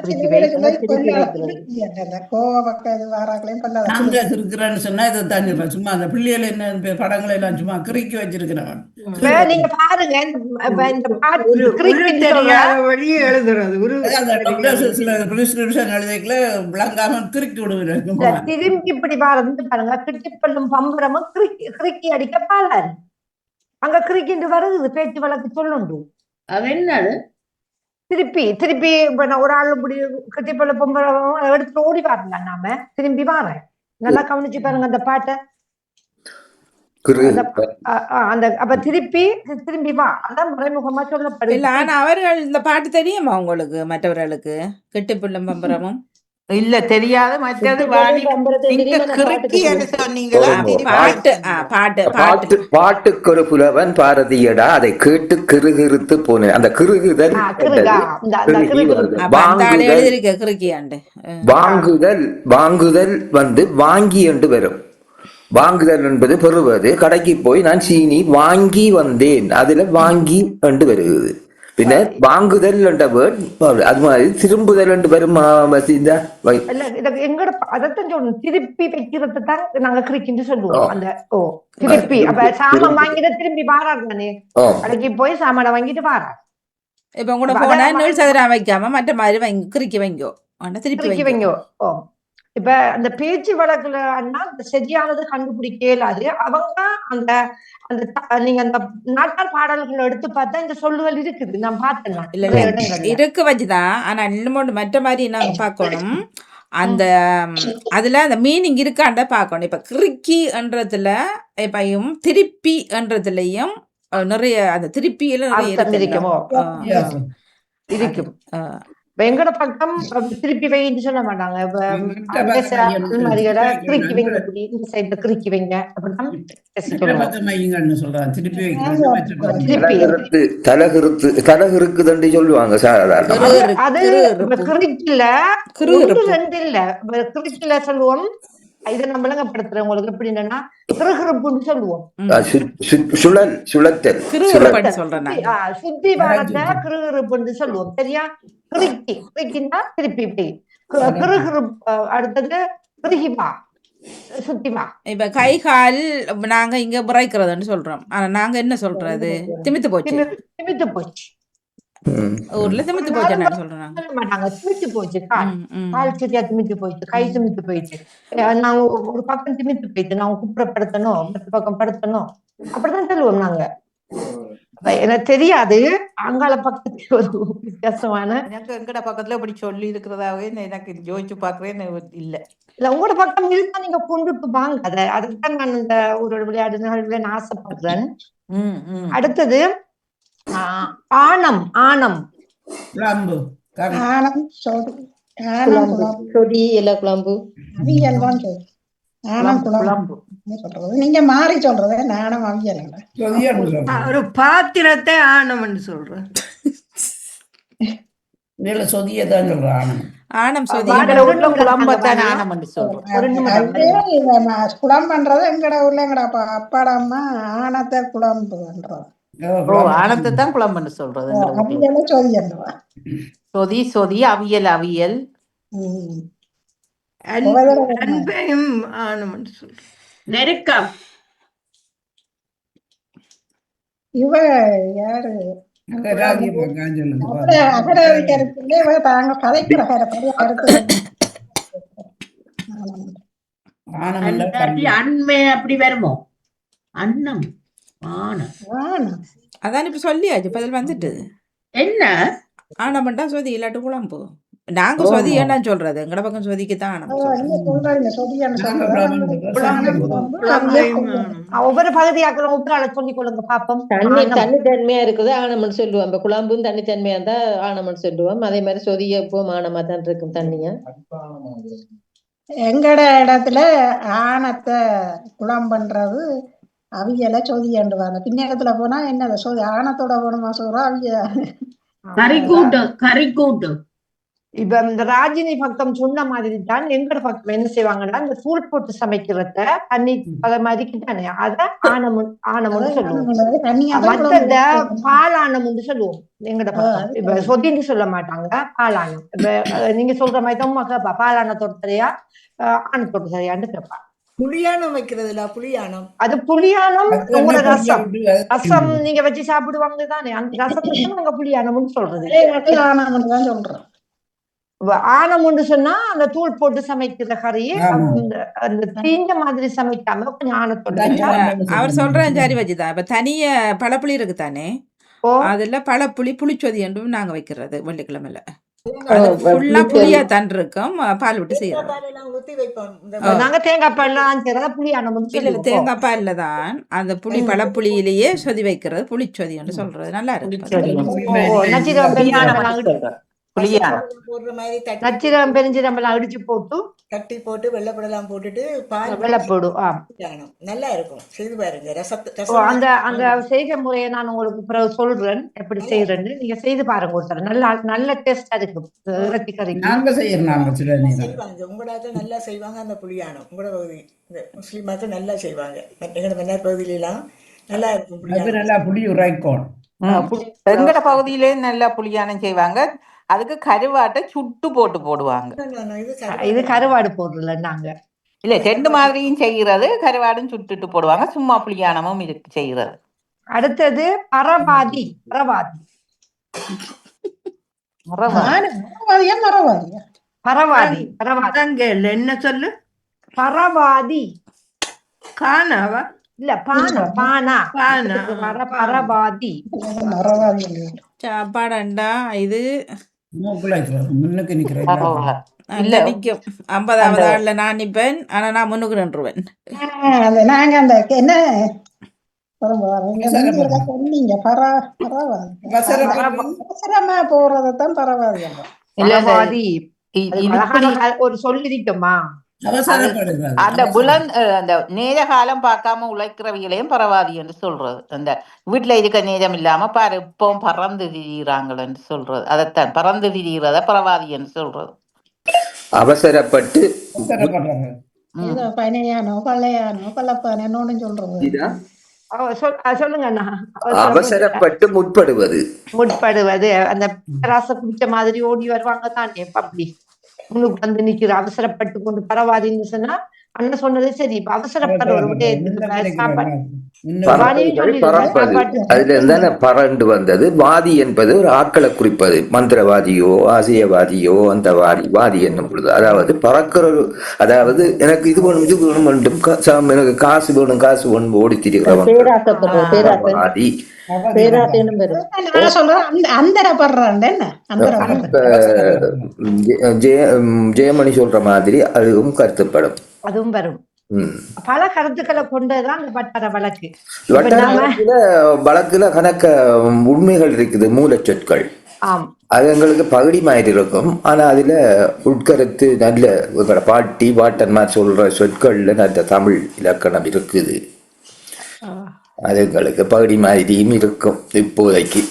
கிறுக்கி வை. சொன்னா இதை தாண்டிடுறேன். சும்மா அந்த பிள்ளைகள் என்ன படங்களை எல்லாம் சும்மா கிறுக்கி வச்சிருக்கிறவன். நீங்க பாருங்க வழியே எழுதுறது எழுதிக்கல விளங்காம கிறுக்கி விடுவேன். திரும்பி இப்படி பாருங்க பாருங்க. கிட்டிப்பல்லும் பம்பரமும் கிறுக்கி அடிக்க பாலாரு அங்க கிறுக்கிட்டு வருது. பேச்சு வழக்கு சொல்லுண்டு. அது என்னது? திருப்பி ஒரு ஆள் இப்படி கிட்டிப்பல்ல பம்பரம் எடுத்துட்டு ஓடி பாருங்க. நாம திரும்பி பாறேன். நல்லா கவனிச்சு பாருங்க அந்த பாட்டை. அந்த அப்ப திரும்பி வா. அதான் மறைமுகமா சொல்லப்படுது. ஆனா அவர்கள் இந்த பாட்டு தெரியுமா உங்களுக்கு? மற்றவர்களுக்கு கெட்டிப்புள்ளும் பம்பரமும் இல்ல தெரியாது. மற்றது சுத்தி வாணி போட்டு அம்பலத்தை நீங்க தெரியுமா? நான் பாட்டுக்கு கிறுக்கி என்று தெரியும். சொன்னீங்களா? ஓமோ பாட்டு பாட்டு பாட்டு பாட்டுக்கொரு புலவன் பாரதியடா அதை கேட்டு கிறுகிறுத்து போனேன். அந்த கிறுகுதல் கிருகா இந்த கிறுகி கிருகு வருது. அப்ப அந்த ஆளு வாங்குதல் எழுதிருக்க கிறுக்கியாண்டு. வாங்குதல் வந்து வாங்கி என்று வரும். வாங்குதல் என்பது பெறுவது. கடைக்கு போய் நான் சீனி வாங்கி வந்தேன், அதுல வாங்கி என்று வருகிறது. பின்னர் வாங்குதல் என்ற வேர்ட் அது மாதிரி திரும்புதல் என்று வரும். இல்ல இத எங்கட அதத்தான் சொல்லணும். திருப்பி வைக்கிறது தான் நாங்க கிரிக்கின்னு சொல்லுவோம். அந்த திருப்பி அப்ப சாமான் வாங்கிட்டு திரும்பி வாராரு தானே, கடைக்கு போய் சாமான வாங்கிட்டு வாராரு. இப்ப உங்களோட போன நீள் சதுரம் வைக்காம மற்ற மாதிரி கிறுக்கி வைங்கோ, திருப்பி வைங்கோ. இப்ப அந்த பேச்சு வழக்குல அண்ணா சரியானது கண்டுபிடிக்க இயலாது. அவங்க அந்த அந்த நீங்க அந்த நாட்டார் பாடல்கள் எடுத்து பார்த்தா இந்த சொல்லுகள் இருக்குது. நான் பார்த்தேன் இருக்கு வச்சுதான். ஆனா இன்னும் மற்ற மாதிரி நாங்க பார்க்கணும். அந்த அதுல அந்த மீனிங் இருக்காண்ட பார்க்கணும். இப்ப கிறுக்கி என்றதுல இப்பயும் திருப்பி என்றதுலயும் நிறைய அந்த திருப்பியில இருக்கும். வெங்கட பக்கம் திருப்பி வைன்னு சொல்ல மாட்டாங்க. கிறுக்கி வைங்க, இந்த சைட்ல கிறுக்கி வைங்க அப்படிதான் தலகிறுக்குதண்டி சொல்லுவாங்க சாதாரண. அது கிறுக்கில ரெண்டு இல்ல, கிறுக்கில சொல்லுவோம். இதை நம்ம விளங்கப்படுத்துறவங்களுக்கு எப்படி என்னன்னா கிறுகிறுப்புன்னு சொல்லுவோம். சுத்தி வாரத்தை கிறுகிறுப்புன்னு சொல்லுவோம். சரியா? கிறுக்கின்னா திருப்பி கிறுகிறுப்பு. அடுத்தது கிறுகிவா, சுத்திவா. இப்ப கை கால் நாங்க இங்க புரைக்கிறதுன்னு சொல்றோம். ஆனா நாங்க என்ன சொல்றது? திமித்து போச்சு. திமித்து போச்சு ஊர்ல திமித்து போச்சு சொல்றாங்க. திமித்து போச்சு, கால் சரியா திமித்து போயிடுச்சு, கை திமித்து போயிடுச்சு, நாங்க ஒரு பக்கம் திமித்து போயிட்டு நாங்க குப்புறப்படுத்தணும், மற்ற பக்கம் படுத்தணும், அப்படிதான் சொல்லுவோம் நாங்க. எனக்கு தெரியாது அங்கால பக்கத்துல ஒரு வித்தியாசமான எங்கட பக்கத்துல இப்படி சொல்லி இருக்கிறதாவே எனக்கு யோசிச்சு பாக்குறேன். இல்ல உங்களோட பக்கம் இருந்தா நீங்க கொண்டுட்டு வாங்க. அதுதான் நான் இந்த ஒரு விளையாட்டு நிகழ்வுல நான் ஆசைப்படுறேன். அடுத்தது ஆனம். ஆனம் குழம்பு, ஆனம் சொடி எல்லா குழம்பு அவியல் தான் சொல்லு. ஆனம் குழம்பு சொல்றது நீங்க மாறி சொல்றது. நானும் அவியல் ஒரு பாத்திரத்தை ஆனம்னு சொல்றேன். சொதியதான் சொல்றேன். ஆனம் குழம்பத்தான் ஆனம்னு சொல்றேன். குழம்புன்றது எங்கட ஊர்ல எங்கட அப்பாட அம்மா ஆனத்தை குழம்புன்றது. ஆனத்தை தான் குழம்புன்னு சொல்றது. சொதி சொதி, அவியல் அவியல். அன்பையும் ஆனம்னு சொல்றேன். நெருக்கம். இவ யாரு தாங்க கதைக்கிற அண்மை அப்படி வருமோ? அன்னம் ஆனம் அதான் இப்ப சொல்லியாச்சு. பதில் வந்துட்டு என்ன ஆனம்டா சொதி இல்லாட்டு குழம்பு. நாங்க சொதி என்ன சொல்றது? எங்கட பக்கம் சொதிக்குதான் ஆனம். ஒவ்வொரு பகுதியாக்குற உப்புறால சொல்லிக் கொள்ளுங்க பாப்போம். தண்ணி தன்மையா இருக்குது ஆனம்னு சொல்லுவோம். இப்ப குழம்பும் தண்ணி தன்மையா இருந்தா ஆனம்னு சொல்லுவோம். அதே மாதிரி சொதிய எப்பவும் ஆனமா தான் இருக்கும் தண்ணியா. எங்கட இடத்துல ஆனத்தை குழம்புன்றது, அவியலை சொதியாண்டுவாங்க. பின்னேரத்துல போனா என்னது சொதி ஆனத்தோட போனமா சொல்றோம். அவிய கறி கூட்டு. இப்ப இந்த ராஜினி பக்கம் சொன்ன மாதிரி தான் எங்கட பக்கம் என்ன செய்வாங்கன்னா, இந்த தூள் போட்டு சமைக்கிறத தண்ணி அதை மாதிரிதானே அத ஆனம்னு சொல்லுவோம். மற்ற பால் ஆனம்னு சொல்லுவோம் எங்கட பக்கம். இப்ப சொதின்னு சொல்ல மாட்டாங்க, பால் ஆனம். இப்ப நீங்க சொல்ற மாதிரி தான் கேப்பா, பால் ஆனத்தோட சரியா ஆனத்தோட சரியான்னு கேட்பா. புளியானம் வைக்கிறதுல புளியானம், அது புளியானம். உங்களோட ரசம் ரசம் நீங்க வச்சு சாப்பிடுவாங்க தானே, அந்த ரசத்துக்கு நாங்க புளியானம்னு சொல்றது. ஆனம்னு சொல்றோம். ஆனம்னு சொன்னா அந்த தூள் போட்டு சமைக்கிற கறி. அந்த தீஞ்ச மாதிரி சமைக்காம கொஞ்சம் ஆனத்தோட. அவர் சொல்றேன் சரி வச்சுதான். இப்ப தனிய பழப்புளி இருக்கு தானே, அதுல பழப்புளி புளிச்சொதி என்றும் நாங்க வைக்கிறது வெள்ளிக்கிழமையில. ஃபுல்லா புளியா தான் இருக்கும், பால் விட்டு செய்யறோம். நாங்க தேங்காய் பால்லாம் செய்யறதா புளியானம். தேங்காய் பால்ல தான் அந்த புளி பழப்புளியிலேயே சொதி வைக்கிறது புளிச்சொதி என்று சொல்றது. நல்லா இருக்கு. புளியானம் போடுற மாதிரி தட்டி நச்சிரம் பெருஞ்சீரம் எல்லாம் இடிச்சு போட்டு தட்டி போட்டு வெள்ளைப்படலாம் போட்டுட்டு பால் வெள்ளைப்பூடு ஊற்றணும். நல்லா இருக்கும், செய்து பாருங்க. அந்த அந்த செய்கை முறையை நான் உங்களுக்கு பிறகு சொல்றேன் எப்படி செய்யறேன்னு. நீங்க செய்து பாருங்க ஒருத்தர். நல்ல டேஸ்டா இருக்கும் இறைச்சி கறிக்கு. நாங்க செய்யறோம் சில நேரம் செய்வாங்க. உங்களோட நல்லா செய்வாங்க அந்த புளியானம். உங்களோட பகுதி இந்த முஸ்லீம் மக்கள் நல்லா செய்வாங்க. எங்களோட மன்னார் பகுதியிலாம் நல்லா இருக்கும் அது புளியானம். நல்லா புளி உரைக்கும். எங்கட பகுதியிலே நல்லா புளியானம் செய்வாங்க. அதுக்கு கருவாட்டை சுட்டு போடுவாங்க. இது கருவாடு போடுறல நாங்க. இல்ல 2 மாதிரியும் செய்யறது, கருவாடும் சுட்டுட்டு போடுவாங்க. சும்மா புளியானமும் இருக்கு செய்யறது. அடுத்தது பரவாதி. பரவாதி பரவாதி பரவாதி என்ன சொல்லு? பரவாதி காணாவா? இல்ல பானா பானா பானா. பரவாதி சாப்பாடண்டா இது முன்னுக்கு நிக்கிறேன். நல்லா நிக்கும். 50வது ஆள்ல நான் நிப்பேன். ஆனா நான் முன்னுக்கு நின்றுவேன். நாங்க அந்த என்ன சொன்னீங்க அவசரமா போறதான் பரவாயில்ல. பரவாதி ஒரு சொல்லிருக்கோமா? அந்த அந்த நேர காலம் பார்க்காம உழைக்கிறவங்களையும் பரவாதி என்று சொல்றது. அந்த வீட்டுல இருக்க நேரம் இல்லாம பாரு இப்பவும் பறந்து திரிகிறாங்கன்னு சொல்றது. அதைத்தான் பறந்து திரிகிறத பரவாதி என்று சொல்றது. அவசரப்பட்டு ஏதோ பனையானோ பள்ளையானோ பள்ளப்பானோன்னு சொல்றது. சொல்லுங்க அண்ணா. அவசரப்பட்டு முற்படுவது அந்த ராச குடிச்ச மாதிரி ஓடி வருவாங்க தானே அப்படி முன்னுக்கு வந்து நிக்கிற அவசரப்பட்டு கொண்டு பரவாதின்னு சொன்னா அண்ணன் சொன்னது சரி. இப்ப அவசரப்படுற ஒரு அதுல இருந்தான பறண்டு வந்தது. வாதி என்பது ஒரு ஆட்களை குறிப்பது. மந்திரவாதியோ ஆசியவாதியோ அந்த வாதி என்னும் பொழுது அதாவது பறக்கிற ஒரு, அதாவது எனக்கு இது வேணும் இது வேணும் வேண்டும், எனக்கு காசு வேணும் ஓடி திரிகிறவன் வாதி. ஜெயமணி சொல்ற மாதிரி அதுவும் கருத்துப்படும். அதுவும் வரும். பல கருத்துக்களை கொண்டதுதான் இந்த வட்டார வழக்கு. வழக்குல கணக்க உண்மைகள் இருக்குது, மூலச்சொற்கள். அது எங்களுக்கு பகுதி மாதிரி இருக்கும். ஆனா அதுல உட்கருத்து நல்ல பாட்டி பாட்டன்மார் சொல்ற சொற்கள்ல நல்ல தமிழ் இலக்கணம் இருக்குது. அது எங்களுக்கு பகுதி மாதிரியும் இருக்கும் இப்போதைக்கு.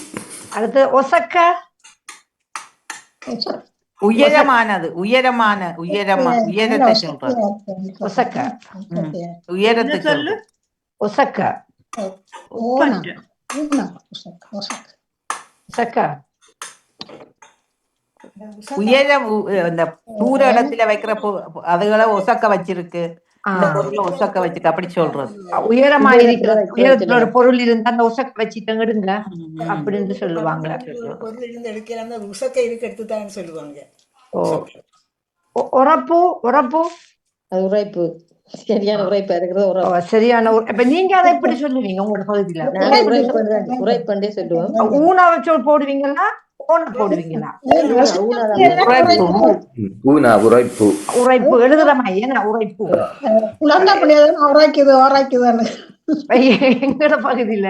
அடுத்து ஒசக்க உயரமானது உயரத்தை சொல்றது. ஒசக்க உயரத்தை சொல்லு. ஒசக்க உயரம் இந்த தூர இடத்துல வைக்கிற அதுகளை ஒசக்க வச்சிருக்கு. ஒசக்க வச்சுட்டு அப்படி சொல்றது. உயரமா இருக்கிற உயரத்துல ஒரு பொருள் இருந்தா அந்த உசக்க வச்சுட்டங்க அப்படின்னு சொல்லுவாங்க. பொருள் இருந்து எடுக்கலாம் உசக்க இருக்கு எடுத்துட்டான்னு சொல்லுவாங்க. உறப்பு உறப்பு அது உரைப்பு. சரியான உரைப்பா இருக்கிறது. சரியான இப்ப நீங்க அதை எப்படி சொல்லுவீங்க உங்களோட பகுதியில? உரைப்பண்டே சொல்லுவோம். ஊனாவை போடுவீங்களா ஓன போடுவீங்களா? உரைப்பு எழுதுற மாதிரி என்ன உரைப்பு? எங்கட பகுதியில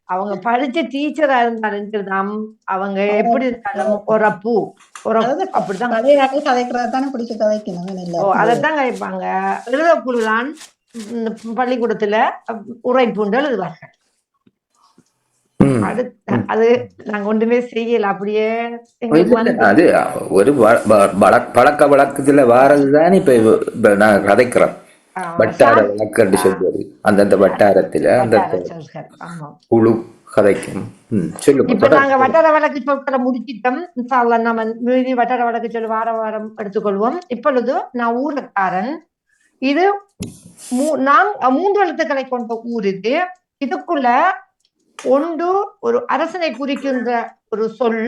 அவங்க படிச்ச டீச்சரா இருந்தாலும் அவங்க எப்படி இருந்தாலும் உறப்பு அப்படிதான் அதைத்தான் கதைப்பாங்க. எழுதப்புலான் பள்ளிக்கூடத்துல உரைப்புண்டு எழுதுவார்கள். அது நாங்க ஒன்றுமே செய்யல. அப்படியே அது ஒரு பழக்க வழக்கத்துல வாரதுதான் இப்ப நான் கதைக்கிறோம். வட்டார வழக்கு சொல்வது அந்தந்த வட்டாரத்துல அந்த குழு கதைக்கும். இப்ப நாங்க வட்டார வழக்கு சொற்களை முடிச்சிட்டோம். நம்ம மீதி வட்டார வழக்கு சொல் வாரம் எடுத்துக்கொள்வோம். இப்பொழுது நான் ஊரக்காரன். இது 3 எழுத்துக்களை கொண்ட ஊர். இதுக்குள்ள ஒன்று ஒரு அரசனை குறிக்கின்ற ஒரு சொல்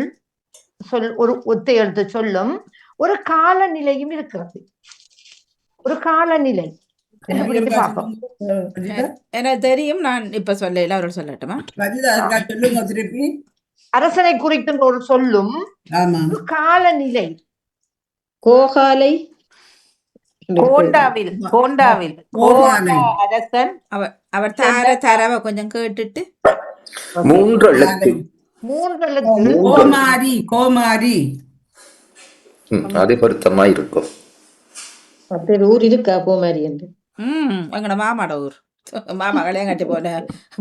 ஒரு ஒத்தை எழுத்து சொல்லும். ஒரு காலநிலையும் இருக்கிறது. ஒரு காலநிலை எனக்கு தெரியும். நான் இப்ப சொல்லல, அவரோட சொல்லட்டுமா? அரசனை குறிக்கின்ற ஒரு சொல்லும் காலநிலை. கோகாலை கோண்டாவில் அரசன் அவர் தரவை கொஞ்சம் கேட்டுட்டு 3 எழுத்து. கோமாரி அது பொருத்தமா இருக்கும். அப்படி ஊர் இருக்கா போ மாதிரி என்று எங்கட மாமாட ஊர். மாமா கல்யாணம் கட்டி போன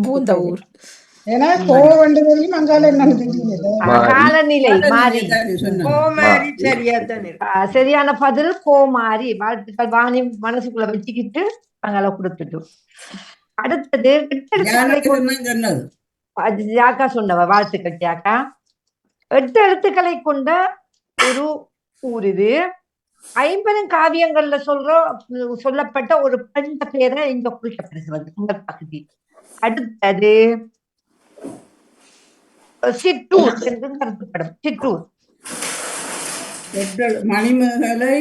பூந்த ஊர். ஏன்னா போக வேண்டியதையும் அங்கால என்னன்னு தெரியல. காலநிலை மாறி கோமாரி சரியா தானே இருக்கு. சரியான பதில் கோமாரி. வாழ்த்துக்கள் வாணி மனசுக்குள்ள வச்சுக்கிட்டு அங்கால கொடுத்துட்டோம். அடுத்தது சொன்னது ஜாக்கா சொன்னவ. வாழ்த்துக்கள் ஜாக்கா. 8 எழுத்துக்களை கொண்ட ஒரு ஊர் இது. 50 காவியங்கள்ல சொல்லப்பட்ட ஒரு பெண் பெயரை இங்க குறிக்கப்படுகிறது முதல் பகுதி. அடுத்தது சிற்றூர் என்று கருதப்படும். சிற்றூர் மணிமேகலை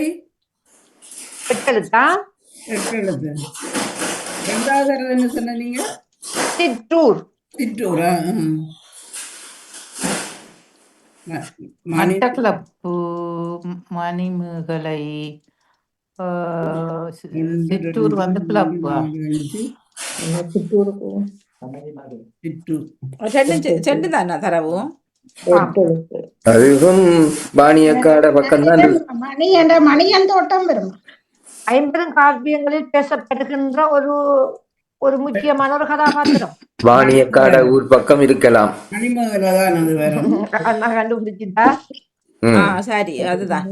8 எழுத்தா? 8 எழுத்து. ரெண்டாவது என்ன சொன்னீங்க? சிற்றூர். சிற்றூரா? மட்டக்களப்பு, மணிமேகலை, சிற்றூர் வந்து கிளப்பா? செண்டு தானே தரவும். அதுவும் பாணியக்காட பக்கம் தான். மணியன் தோட்டம் வரும். 50 காவியங்களில் பேசப்படுகின்ற ஒரு முக்கியமான ஒரு கதாபாத்திரம். வாணியக்காட ஊர் பக்கம் இருக்கலாம். நான் கண்டுபிடிச்சிட்டா. சரி, அதுதான்.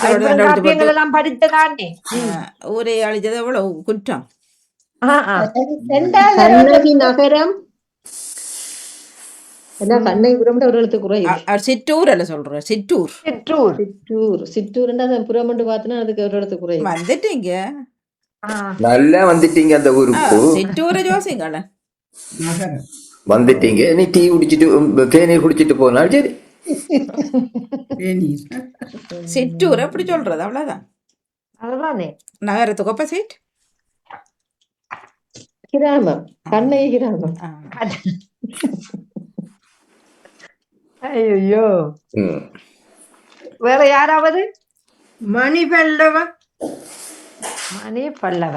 காவியங்கள் எல்லாம் படித்ததானே. ஊரே அழிச்சது எவ்வளவு குற்றம். நகரம் ஒரு எழுத்து குறையுது. சிற்றூர் அல்ல சொல்றேன். சிற்றூர் சிற்றூர் சிற்றூர் சிற்றூர் புறமண்டு பார்த்தனா அதுக்கு ஒரு இடத்து குறையுது. வந்துட்டீங்க, நல்லா வந்துட்டீங்க. அந்த ஊருக்கு சிற்றூரை ஜோசிங்கள வந்துட்டீங்க. நீ டீ குடிச்சிட்டு தேநீர் குடிச்சிட்டு போனால் சரி. சிற்றூர் எப்படி சொல்றது? அவ்வளவுதான். அதுதானே நகரத்துக்கு ஆப்போசிட் கிராமம். கண்ணகி கிராமம். ஐயோ, வேற யாராவது? மணி பல்லவ. மணி பல்லவ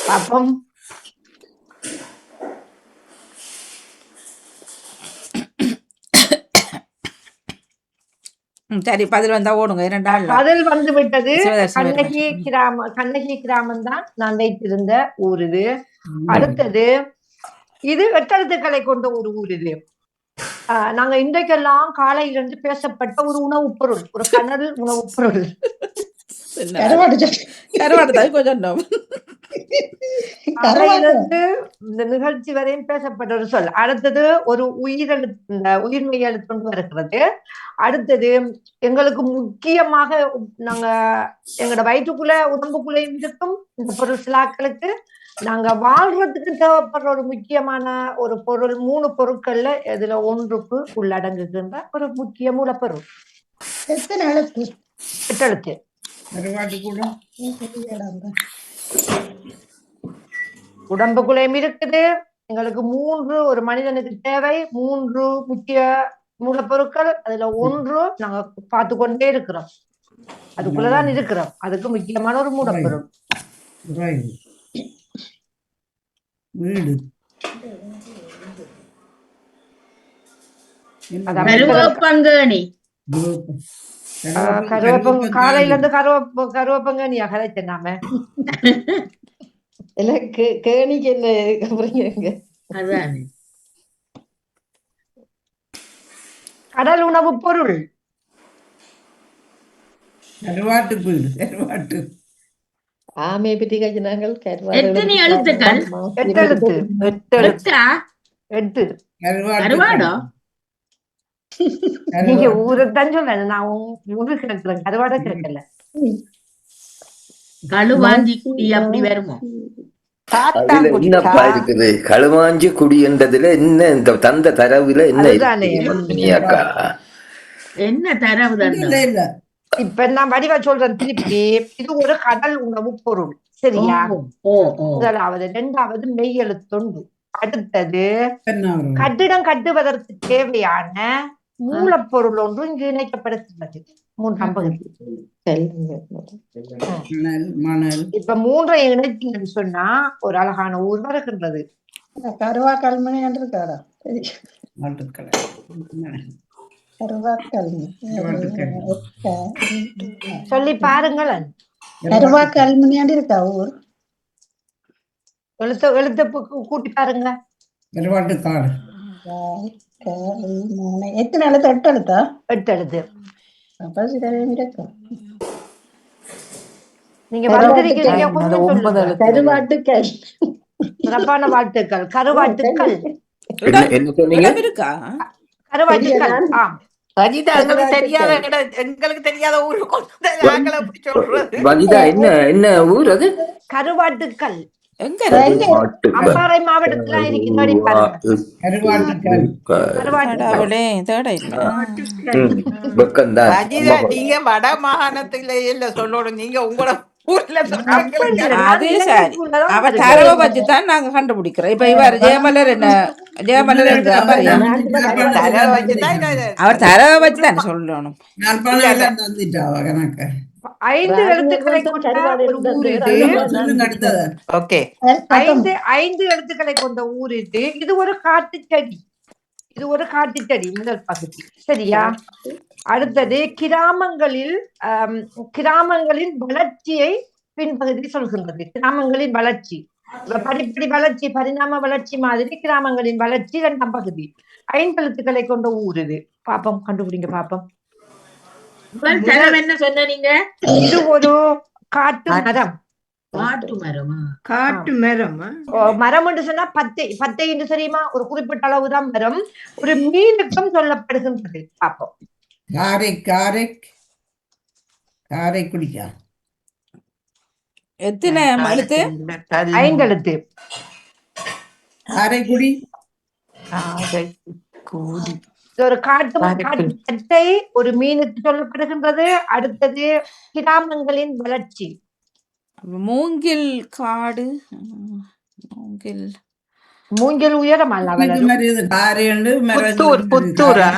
பாப்போம். சரி, பதில் வந்தா ஓடுங்க. 2 நாள் பதில் வந்து விட்டது. கண்ணகி கிராமம் தான் நான் வைத்திருந்த ஊர் இது. அடுத்தது இது 8 எழுத்துக்களை கொண்ட ஒரு ஊர் இது. நாங்க இன்றைக்கெல்லாம் காலையிலிருந்து பேசப்பட்ட ஒரு உணவுப் பொருள், ஒரு கனல் உணவுப் பொருள். காலையிலிருந்து இந்த நிகழ்ச்சி வரையும் பேசப்பட்ட ஒரு சொல். அடுத்தது ஒரு உயிர்மெய் எழுத்து வருகிறது. அடுத்தது எங்களுக்கு முக்கியமாக நாங்க எங்களோட வயிற்றுக்குள்ள உடம்புக்குள்ளேயும் இருக்கும் இந்த பொருள் சிலாக்களுக்கு. நாங்க வாழ்றதுக்கு தேவைப்படுற ஒரு முக்கியமான ஒரு பொருள். 3 பொருட்கள்ல இதுல ஒன்றுக்கு உள்ளடங்குகின்ற ஒரு முக்கிய மூலப்பொருள். 8 எழுத்து. 8 எழுத்து. உடம்புக்குள்ளேயும் இருக்குது. எங்களுக்கு 3 ஒரு மனிதனுக்கு தேவை 3 முக்கிய மூலப்பொருட்கள். அதுல ஒன்று நாங்க பார்த்து கொண்டே இருக்கிறோம், அதுக்குள்ளதான் இருக்கிறோம். அதுக்கு முக்கியமான ஒரு மூலப்பொருள். வீடு. காலையில இருந்து கருவேப்பங்கனியா கதைச்சேன் நாம. கேணிக்கு என்ன கடல் உணவு பொருள். கருவாட்டு வீடு. கருவாட்டு ஆமே பற்றி கஜினாங்கள். எத்தனை எழுத்துக்கள்? 8 எழுத்து. 8. கருவாடோ? நீங்க ஊரைத்தான் சொல்ல, நான் ஊரு கேட்கிறேன், கருவாட கேட்கல. களுவாஞ்சி குடி அப்படி வருமோ? என்னப்பா இருக்குது களுவாஞ்சி குடி என்றதுல என்ன இந்த தந்த தரவுல என்ன என்ன தரவு தந்த? இப்ப நான் வடிவா சொல்றேன் திருப்பி. இது ஒரு கடல் உணவு பொருள், சரியா? முதலாவது. 2வது மெய் எழுத்தொண்டு. அடுத்தது கட்டிடம் கட்டுவதற்கு தேவையான மூலப்பொருள் ஒன்று இங்கு இணைக்கப்படுகிறது. 3ஆம் பகுதி. இப்ப 3ஐ இணைத்தீங்கன்னு சொன்னா ஒரு அழகான ஊர் வருகின்றது. கருவா கல்மணி என்று இருக்காடா. வாழ்த்துக்கள். கருவாக்கல்மி வாழ்த்துக்கள். சொல்லி பாருங்களேன். கருவாக்கல்முனியாண்டு இருக்கா ஊர்? எழுத்த கூட்டி பாருங்க. கருவாட்டுக்காடு. எத்தனை எழுத்து? 8 எழுத்தா? 8 எழுத்து. அப்ப சிறப்பு இருக்கும். நீங்க வந்திருக்கீங்க, அது கொஞ்சம் 9 சொல்லுங்க. எழுத்து. கருவாட்டுக்கல். சிறப்பான வாழ்த்துக்கள். கருவாட்டுக்கள். என்ன சொன்னீங்க? இடம் இருக்கா? கருவாட்டுக்கள். ஆம். ரஜிதா, எங்களுக்கு தெரியாத ஊரு கொண்டு நாங்கள் எப்படி சொல்றது? வனிதா, என்ன ஊர் அது? கருவாட்டுக்கல் எங்க இருக்கு? அம்பாறை மாவட்டத்துல இருக்கிறது. பாருங்க. கருவாட்டுக்காடு. கருவாட்டுக்கல். கடவுளே, தேட இல்ல. ரஜிதா, நீங்க வட மாகாணத்துல இல்ல சொல்லணும், நீங்க உங்களோட ஊர்ல அப்ப இல்ல, நான் அது சரி. இலங்கைக்குள்ளதான் அவ இருக்கேன். தரவை வச்சுதான் நாங்க கண்டுபிடிக்கிறோம். இப்ப இவர் ஜெயமலர் என்ன ஜெயமலர் எங்க அம்பாரியா? தரவை வச்சுதான் அவர் தரவை வச்சுதான் சொல்லணும். யாழ்ப்பாணம் வந்துட்டா கணக்கு. 5 எழுத்துக்களை கொண்ட ஒரு ஊர் இது. சொல்லுங்க அடுத்தது. ஓகே. 5 எழுத்துக்களை கொண்ட ஊர் இது. இது ஒரு காட்டுச்செடி. இது ஒரு காட்டுச்செடி முதல் பகுதி. சரியா? அடுத்தது கிராமங்களின் வளர்ச்சியை பின்பகுதி சொல்கின்றது. கிராமங்களின் வளர்ச்சி, படிப்படி வளர்ச்சி, பரிணாம வளர்ச்சி மாதிரி கிராமங்களின் வளர்ச்சி 2ஆம் பகுதி. 5 எழுத்துக்களை கொண்ட ஊர் இது. பாப்போம், கண்டுபிடிங்க பாப்போம். என்ன சொன்னீங்க? இது ஒரு காட்டு மரம். காட்டு மரமா? காட்டு மரமா? மரம் என்று சொன்னா பத்தை என்று தெரியுமா? ஒரு குறிப்பிட்ட அளவுதான் மரம். ஒரு மீனுக்கும் சொல்லப்படுகின்றது. பாப்போம். காரைக்குடிக்கா? எத்தனை எழுத்து? 5 எழுத்து. காரைக்குடி. ஒரு காட்டை ஒரு மீனுக்கு சொல்லப்படுகின்றது. அடுத்தது கிராமங்களின் வளர்ச்சி. மூங்கில் காடு. மூங்கில் உயரம் அல்ல. புத்தூரா?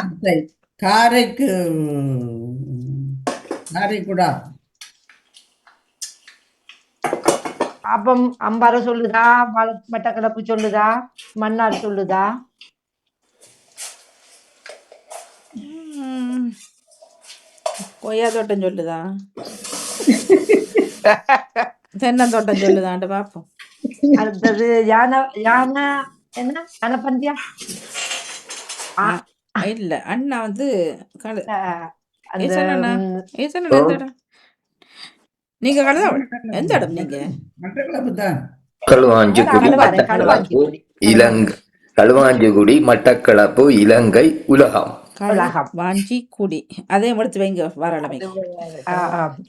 காரைக்குடா. அப்பம் அம்பாறை சொல்லுதா? மட்டக்களப்பு சொல்லுதா? மன்னார் சொல்லுதா? கொய்யா தோட்டம் சொல்லுதா? தென்னந்தோட்டம் சொல்லுதான்ட்டு பாப்போம். அடுத்தது யானை என்ன? யானைப்பந்தியா? இல்ல, அண்ணா வந்து நீங்க எந்த இடம்? நீங்க களுவாஞ்சிக்குடி, இலங்கை. களுவாஞ்சிக்குடி, மட்டக்களப்பு, இலங்கை, உலகம். வாஞ்சிக்குடி. அதே எடுத்து வைங்க. வரலமை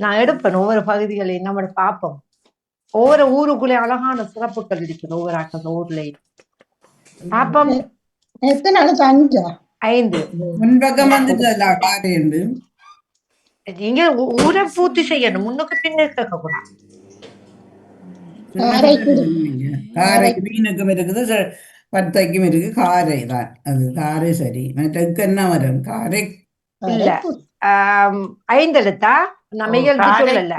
நான் எடுப்பேன். ஒவ்வொரு பகுதிகளையும் நம்ம பார்ப்போம். ஒவ்வொரு ஊருக்குள்ளே அழகான சிறப்புகள் இருக்குது. ஒவ்வொரு ஊர்லயும் பாப்போம். எத்தனை எழுத்து? 5. முன்பக்கம் வந்து நீங்க ஊரை பூர்த்தி செய்யணும். முன்னுக்கு பின்ன கேட்க கூடாது. காரை மீனுக்கும் இருக்குது, பத்தைக்கும் இருக்கு. காரை தான் அது. காரை சரி. மற்றதுக்கு என்ன வரும்? காரை இல்ல. 5 எழுத்தா? நம்ம சொல்லல.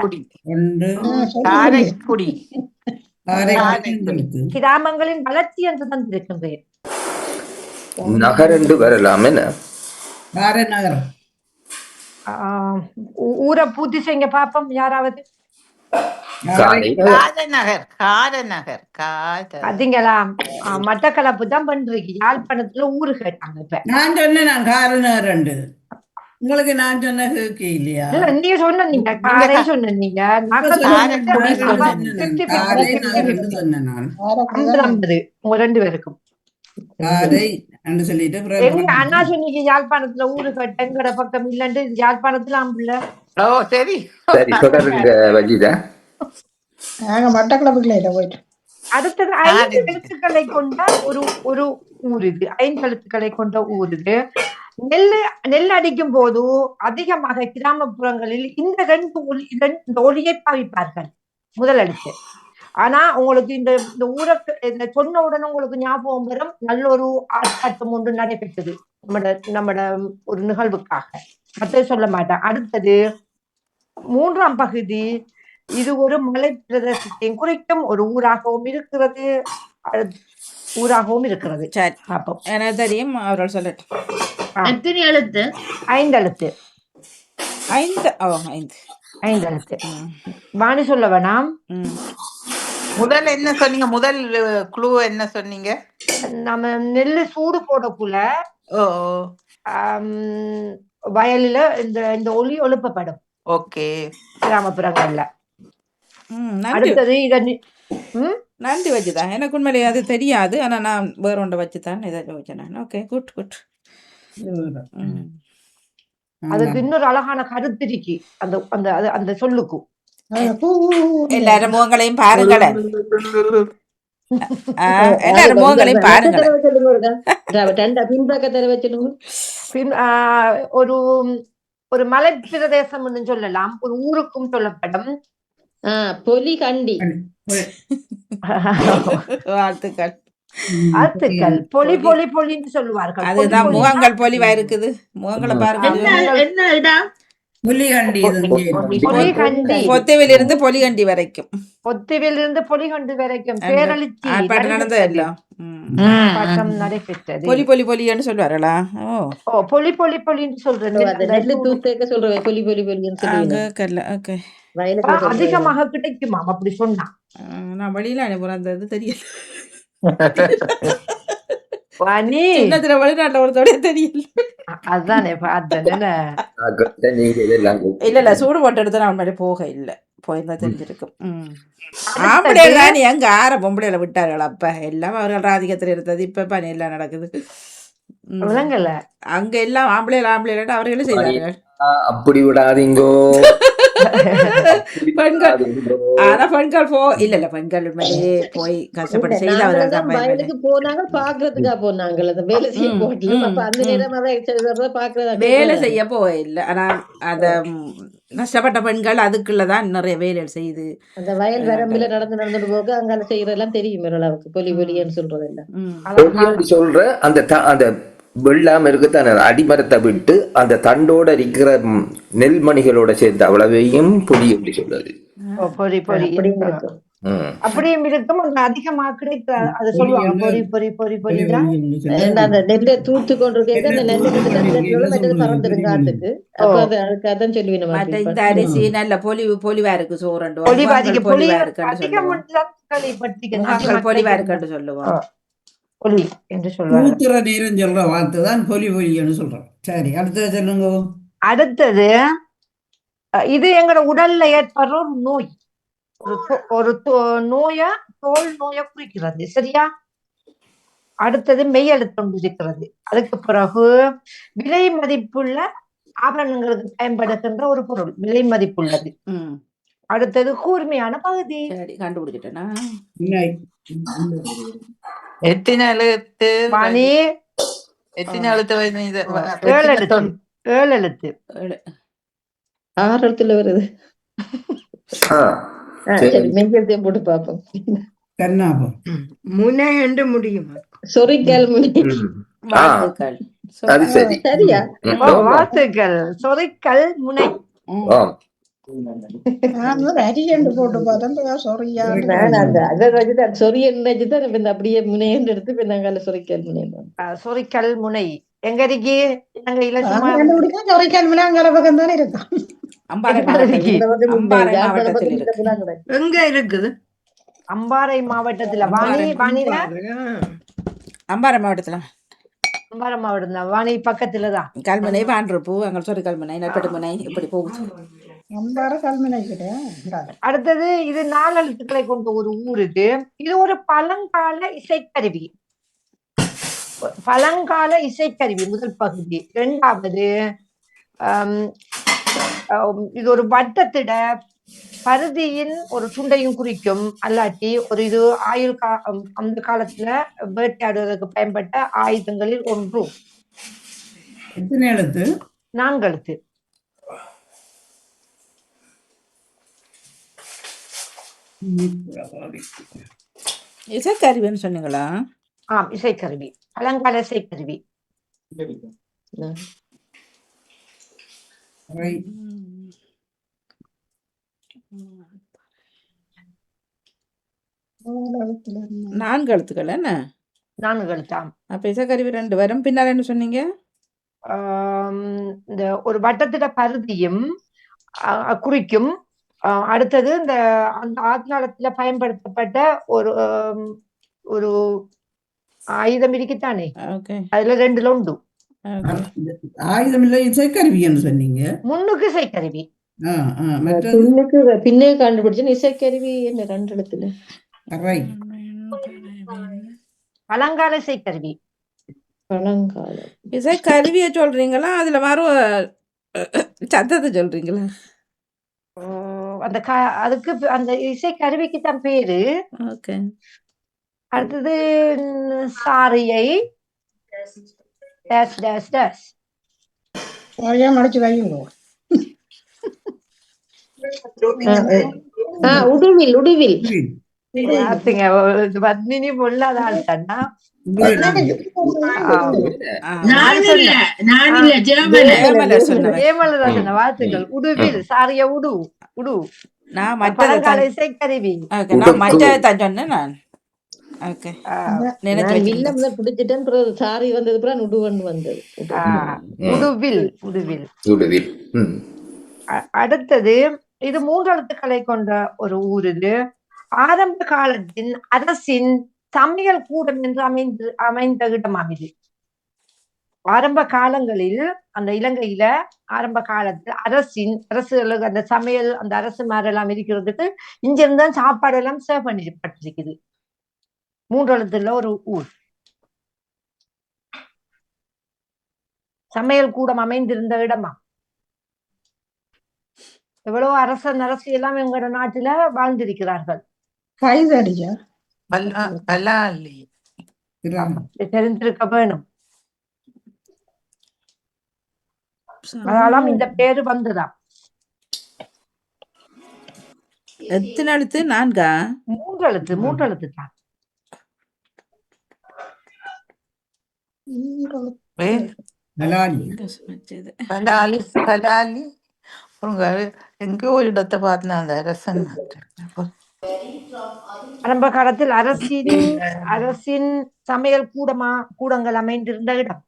காரைக்குடி. கிராமங்களின் வளர்ச்சி என்று தந்திருக்கின்றேன். நகர் என்று வரலாம். என்ன நகரம்? ஊரை பூர்த்தி செய்ய பாப்போம். யாராவது? பாத்தீங்களா? மட்டக்களப்பு தான் பண்றீங்க. யாழ்ப்பாணத்துல ஊரு கேட்டாங்க. இப்ப நான் சொன்னேன் காரநகர். உங்களுக்கு நான் சொன்ன இல்லையா? நீங்க சொன்னீங்க காரை சொன்னீங்க. 50 உங்க 2 பேருக்கும் அண்ணா சொன்னீங்க. யாழ்ப்பாணத்துல ஊரு கட்டங்கிற பக்கம் இல்லன்னு. யாழ்ப்பாணத்துல அம்புல. சரி தொடருங்க வஜிதா. மட்டக்களப்புல போயிட்டு அடுத்தது 5 எழுத்துக்களை கொண்ட ஒரு ஊர் இது. 5 எழுத்துக்களை கொண்ட ஊர் இது. நெல் அடிக்கும் போது அதிகமாக கிராமப்புறங்களில் இந்த 2 ஒளியை பாவிப்பார்கள். முதல் எழுத்து. ஆனா உங்களுக்கு இந்த ஊரை சொன்ன உடனே உங்களுக்கு ஞாபகம் வரும். நல்ல ஒரு ஆர்ப்பாட்டம் ஒன்று நடைபெற்றது நம்மட ஒரு நிகழ்வுக்காக. மற்ற சொல்ல மாட்டேன். அடுத்தது 3ஆம் பகுதி. இது ஒரு மலை பிரதேசத்தையும் குறிக்கும் ஒரு ஊராகவும் இருக்கிறது. ஊராகவும் இருக்கிறது. சரி, பார்ப்போம். எனக்கு தெரியும், அவர்கள் சொல்லட்டும். எத்தனை எழுத்து? 5 எழுத்து. 5. ஓ 5. 5 எழுத்து. வாணி சொல்ல வேணாம். முதல் என்ன சொன்னீங்க? முதல் க்ளூ என்ன சொன்னீங்க? நம்ம நெல்லு சூடு போடக்குள்ள ஓ வயலில இந்த ஒலி எழுப்பப்படும் ஓகே. கிராமப்புறங்கள்ல. நன்றி அடுத்தது இத நன்றி வச்சுதான். எனக்கு உண்மையிலே அது தெரியாது. ஆனால் நான் வேற ஒன்றை வச்சுதான் இதை யோசிச்சேன் நான். Okay, good good. அதுக்கு இன்னொரு அழகான கருத்து இருக்கு அந்த அந்த அந்த சொல்லுக்கும். எல்லாரும் முகங்களையும் பாருங்களேன். எல்லாரும் முகங்களையும் பாருங்களேன். ஒரு ஒரு மலை பிரதேசம் சொல்லலாம், ஒரு ஊருக்கும் சொல்லப்படும். பொலி கண்டி. வாழ்த்துக்கள். வாழ்த்துக்கள். பொலி பொலி பொலின்னு சொல்லுவார்கள். அதுதான் முகங்கள் பொலிவா இருக்குது. முகங்களை பாருங்க. என்ன இடம்? பொத்துவில் இருந்து பொலிகண்டி வரைக்கும். பொத்துவில் இருந்து பொலிகண்டி வரைக்கும் பேரழிச்சி நடந்ததெல்லாம் பட்டம் நடைபெற்றது. பொலி பொலி பொலின்னு சொல்லுவார்களா? ஓ பொலி பொலி பொலின்னு சொல்றேன். அதிகமாக கிடைக்குமா அப்படி சொன்னா? நான் வழியில அனுப்புறது தெரியல. அதுதானே பார்த்தேன். இல்ல சூடு போட்டு எடுத்து நான் முன்னாடி போக இல்ல, போயிருந்தா தெரிஞ்சிருக்கும். ஆம்பளைகள் தான் எங்க ஆற பொம்பளையில விட்டார்கள். அப்ப எல்லாம் அவர்கள் ராதிகத்துல இருந்தது. இப்ப பணி எல்லாம் நடக்குது. அங்க எல்லாம் ஆம்பளையில அவர்களும் செய்தார்கள். அப்படி விடாதீங்கோ. பெண்கள் ஆனா பெண்கள் இல்ல பெண்கள் உண்மையிலேயே போய் கஷ்டப்பட்டு செய்தவர்கள் வயலுக்கு போனாங்க, பாக்குறதுக்கா போனாங்க. வேலை செய்ய போக இல்லை. ஆனா அத கஷ்டப்பட்ட பெண்கள் அதுக்குள்ளதான் நிறைய வேலைகள் செய்து அந்த வயல் வரம்பில நடந்துட்டு போக அங்க செய்யறதெல்லாம் தெரியும். பொலி பொலின்னு சொல்றதெல்லாம் சொல்ற அந்த வெள்ளாம இருக்குத்தான அடிமரத்தை விட்டு அந்த தண்டோட இருக்கிற நெல்மணிகளோட சேர்த்து அவ்வளவையும் பொடி எப்படி சொல்றது? அப்படியும் இருக்கும். அதிகமாக கிடைக்க அதை சொல்லுவாங்க பொறி பொறி பொறி பொறி. அந்த நெல்லை தூத்து கொண்டிருக்க அந்த நெல்லுக்கு பறந்துடும் காட்டுக்கு. அப்ப அதுக்காக சொல்லுவீங்க. இந்த அரிசி நல்ல பொலிவா இருக்கு, சோறண்டு பொலிவா இருக்குன்னு சொல்லுவோம். பொலி என்று சொல்லுவாங்க. நேரம் சொல்ற வார்த்தை தான் பொலி பொலின்னு சொல்றோம். சரி, அடுத்தது சொல்லுங்க. அடுத்தது இது எங்களோட உடல்ல ஏற்படுற ஒரு நோய். ஒரு நோயா தோல் நோயை குறிக்கிறது. சரியா? அடுத்தது மெய்யெழுத்தம் இருக்கிறது. அதுக்கு பிறகு விலை மதிப்புள்ள ஆபரணங்களுக்கு பயன்படுத்துகின்ற ஒரு பொருள், விலை மதிப்புள்ளது. அடுத்தது கூர்மையான பகுதி. கண்டுபிடிச்சிட்டேனா? எத்தனை எழுத்து? மணி எத்தனை எழுத்து? 7 எழுத்து. 7 எழுத்து. 6 எழுத்துல வருது. மெஞ்சத்தையும் போட்டு பார்ப்போம். கண்ணாபம் முனை என்று முடியும். சொரிக்கல் முனை. சரியா? வாழ்த்துக்கள். சொரிக்கல் முனை. அப்படியே முனைன்னு எடுத்து சொரிக்கல் முனை. சொரிக்கல் முனை எங்க இருக்கு? சொரிக்கல் முனை அங்க பக்கம் தானே இருக்கும். எங்க இருக்குது? அம்பாறை மாவட்டத்துல. அம்பாறை மாவட்டத்துல. அம்பாறை மாவட்டம் வாணி பக்கத்துலதான். கல்முனை வாண்டிருப்பூ அங்க சொல்லி கல்முனை நெற்பட்டுமுனை இப்படி போகுது. அடுத்தது இது 4 எழுத்துக்களை கொண்ட ஒரு ஊர். இது ஒரு பழங்கால இசைக்கருவி. பழங்கால இசைக்கருவி முதல் பகுதி. 2வது இது ஒரு வட்டத்திட பருதியின் ஒரு துண்டையும் குறிக்கும். அல்லாட்டி ஒரு இது அந்த காலத்துல வேட்டையாடுவதற்கு பயன்பட்ட ஆயுதங்களில் ஒன்று. எத்தனை எழுத்து? 4 எழுத்து. இசைக்கருவின்னு சொன்னீங்களா? ஆம், இசைக்கருவி. பழங்கால இசைக்கருவி. நான்கு எழுத்துக்கள் என்ன? 4 எழுத்தாம். அப்ப இசைக்கருவி 2 வரும். பின்னால் என்ன சொன்னீங்க? இந்த ஒரு வட்டத்திட பருதியும் குறிக்கும். அடுத்தது இந்த அந்த ஆதிகாலத்துல பயன்படுத்தப்பட்ட ஒரு ஒரு ஆயுதம் இருக்குத்தானே, ஓகே. அதுல 2ல உண்டு. ஆயுதம் இல்லை இசைக்கருவி என்று சொன்னீங்க. முன்னுக்கு இசைக்கருவி, பின்னே கண்டுபிடிச்சு இசைக்கருவி என்ன 2 எழுத்துல பழங்கால இசைக்கருவி. பழங்கால இசைக்கருவியை சொல்றீங்களா, அதுல வரும் சத்தத்தை சொல்றீங்களா? அந்த அதுக்கு அந்த இசைக்கருவிக்கு தான் பேரு. ஓகே. அடுத்தது சாரியை டேஷ் டேஷ் டேஷ் சரியா முடிச்சு வையுங்க. உடுவில் உடுவில் பாத்தீங்க, பத்மினி பொல்லாத ஆள் தானா? வாழ்த்துக்கள். உடுவில் சாரிய உடு உடு. நான் பழங்கால இசைக்கருவி. நான் மற்றதான் சொன்னேன் நான். ஓகே. பிடிச்சிட்டேன். சாரி வந்தது அப்புறம் உடுவன் வந்தது. உடுவில் உடுவில். உடுவில். அடுத்தது இது 3 எழுத்துக்களை கொண்ட ஒரு ஊர். இது ஆரம்ப காலத்தின் அரசின் சமையல் கூடம் என்று அமைந்த இடமாம் இது. ஆரம்ப காலங்களில் அந்த இலங்கையில ஆரம்ப காலத்தில் அரசுகளுக்கு அந்த சமையல் அந்த அரசு மாரெல்லாம் இருக்கிறதுக்கு இங்க இருந்தான் சாப்பாடு எல்லாம் சர்வ் பண்ணப்பட்டிருக்குது. 3 எழுத்துல ஒரு ஊர். சமையல் கூடம் அமைந்திருந்த இடமா. எவ்வளவு அரசு எல்லாம் எங்களோட நாட்டுல வாழ்ந்திருக்கிறார்கள். தெரிஞ்சிருக்க வேணும். அதனால இந்த பேரு வந்துதான். எத்தனை எழுத்து? 4? 3 எழுத்து. 3 எழுத்து தான். எங்கோ ஒரு இடத்தை பார்த்தா அந்த அரசன் ஆரம்ப காலத்தில் அரசின் சமையல் கூடங்கள் அமைந்திருந்த இடம்.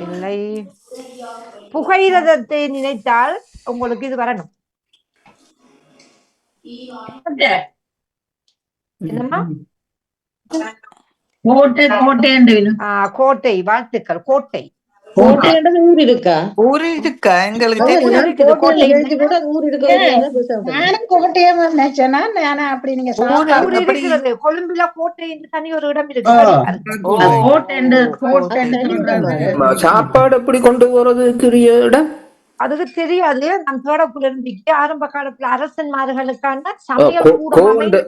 இல்லை, புகையிரதத்தை நினைத்தால் உங்களுக்கு இது வரணும். என்னம்மா? கோட்டை. வாழ்த்துக்கள். கோட்டை. ஊர் இருக்கா? ஊர் இருக்கா? எங்களுக்கு கொழும்புல கோட்டை என்று தனி ஒரு இடம் இருக்கு. சாப்பாடு எப்படி கொண்டு போறதுக்குரிய இடம் அதுக்கு தெரியாது. நம் தோடக்குள்ள இருந்துச்சு. ஆரம்ப காலத்துல அரசன்மார்களுக்கான சமையல் கூடம்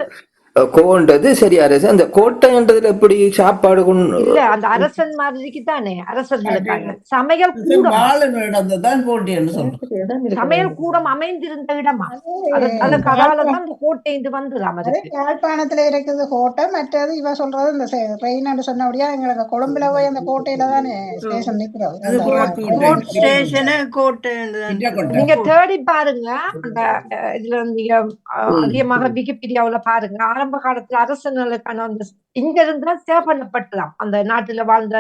கோண்டது சரி அரசு. அந்த கோட்டைன்றதுல எப்படி சாப்பாடு இல்ல, அந்த அரசன் மாதிரிக்கு தானே அரசர்களுக்கான சமையல் கூடம். சமையல் கூடம் அமைந்திருந்த இடமா. அந்த கதாலதான் அந்த கோட்டை வந்துடாம. யாழ்ப்பாணத்துல இருக்குது கோட்டை. மற்றது இவ சொல்றது இந்த ட்ரெயின் சொன்னபடியா எங்களுக்கு கொழும்புல போய் அந்த கோட்டையில தானே ஸ்டேஷன் நிற்கிறது. நீங்க தேடி பாருங்க. அந்த இதுல நீங்க அதிகமாக விக்கிபீடியாவுல பாருங்க. ஆரம்ப காலத்துல அரசர்களுக்கான அந்த இங்க இருந்தா சேவ் பண்ணப்பட்டலாம். அந்த நாட்டுல வாழ்ந்த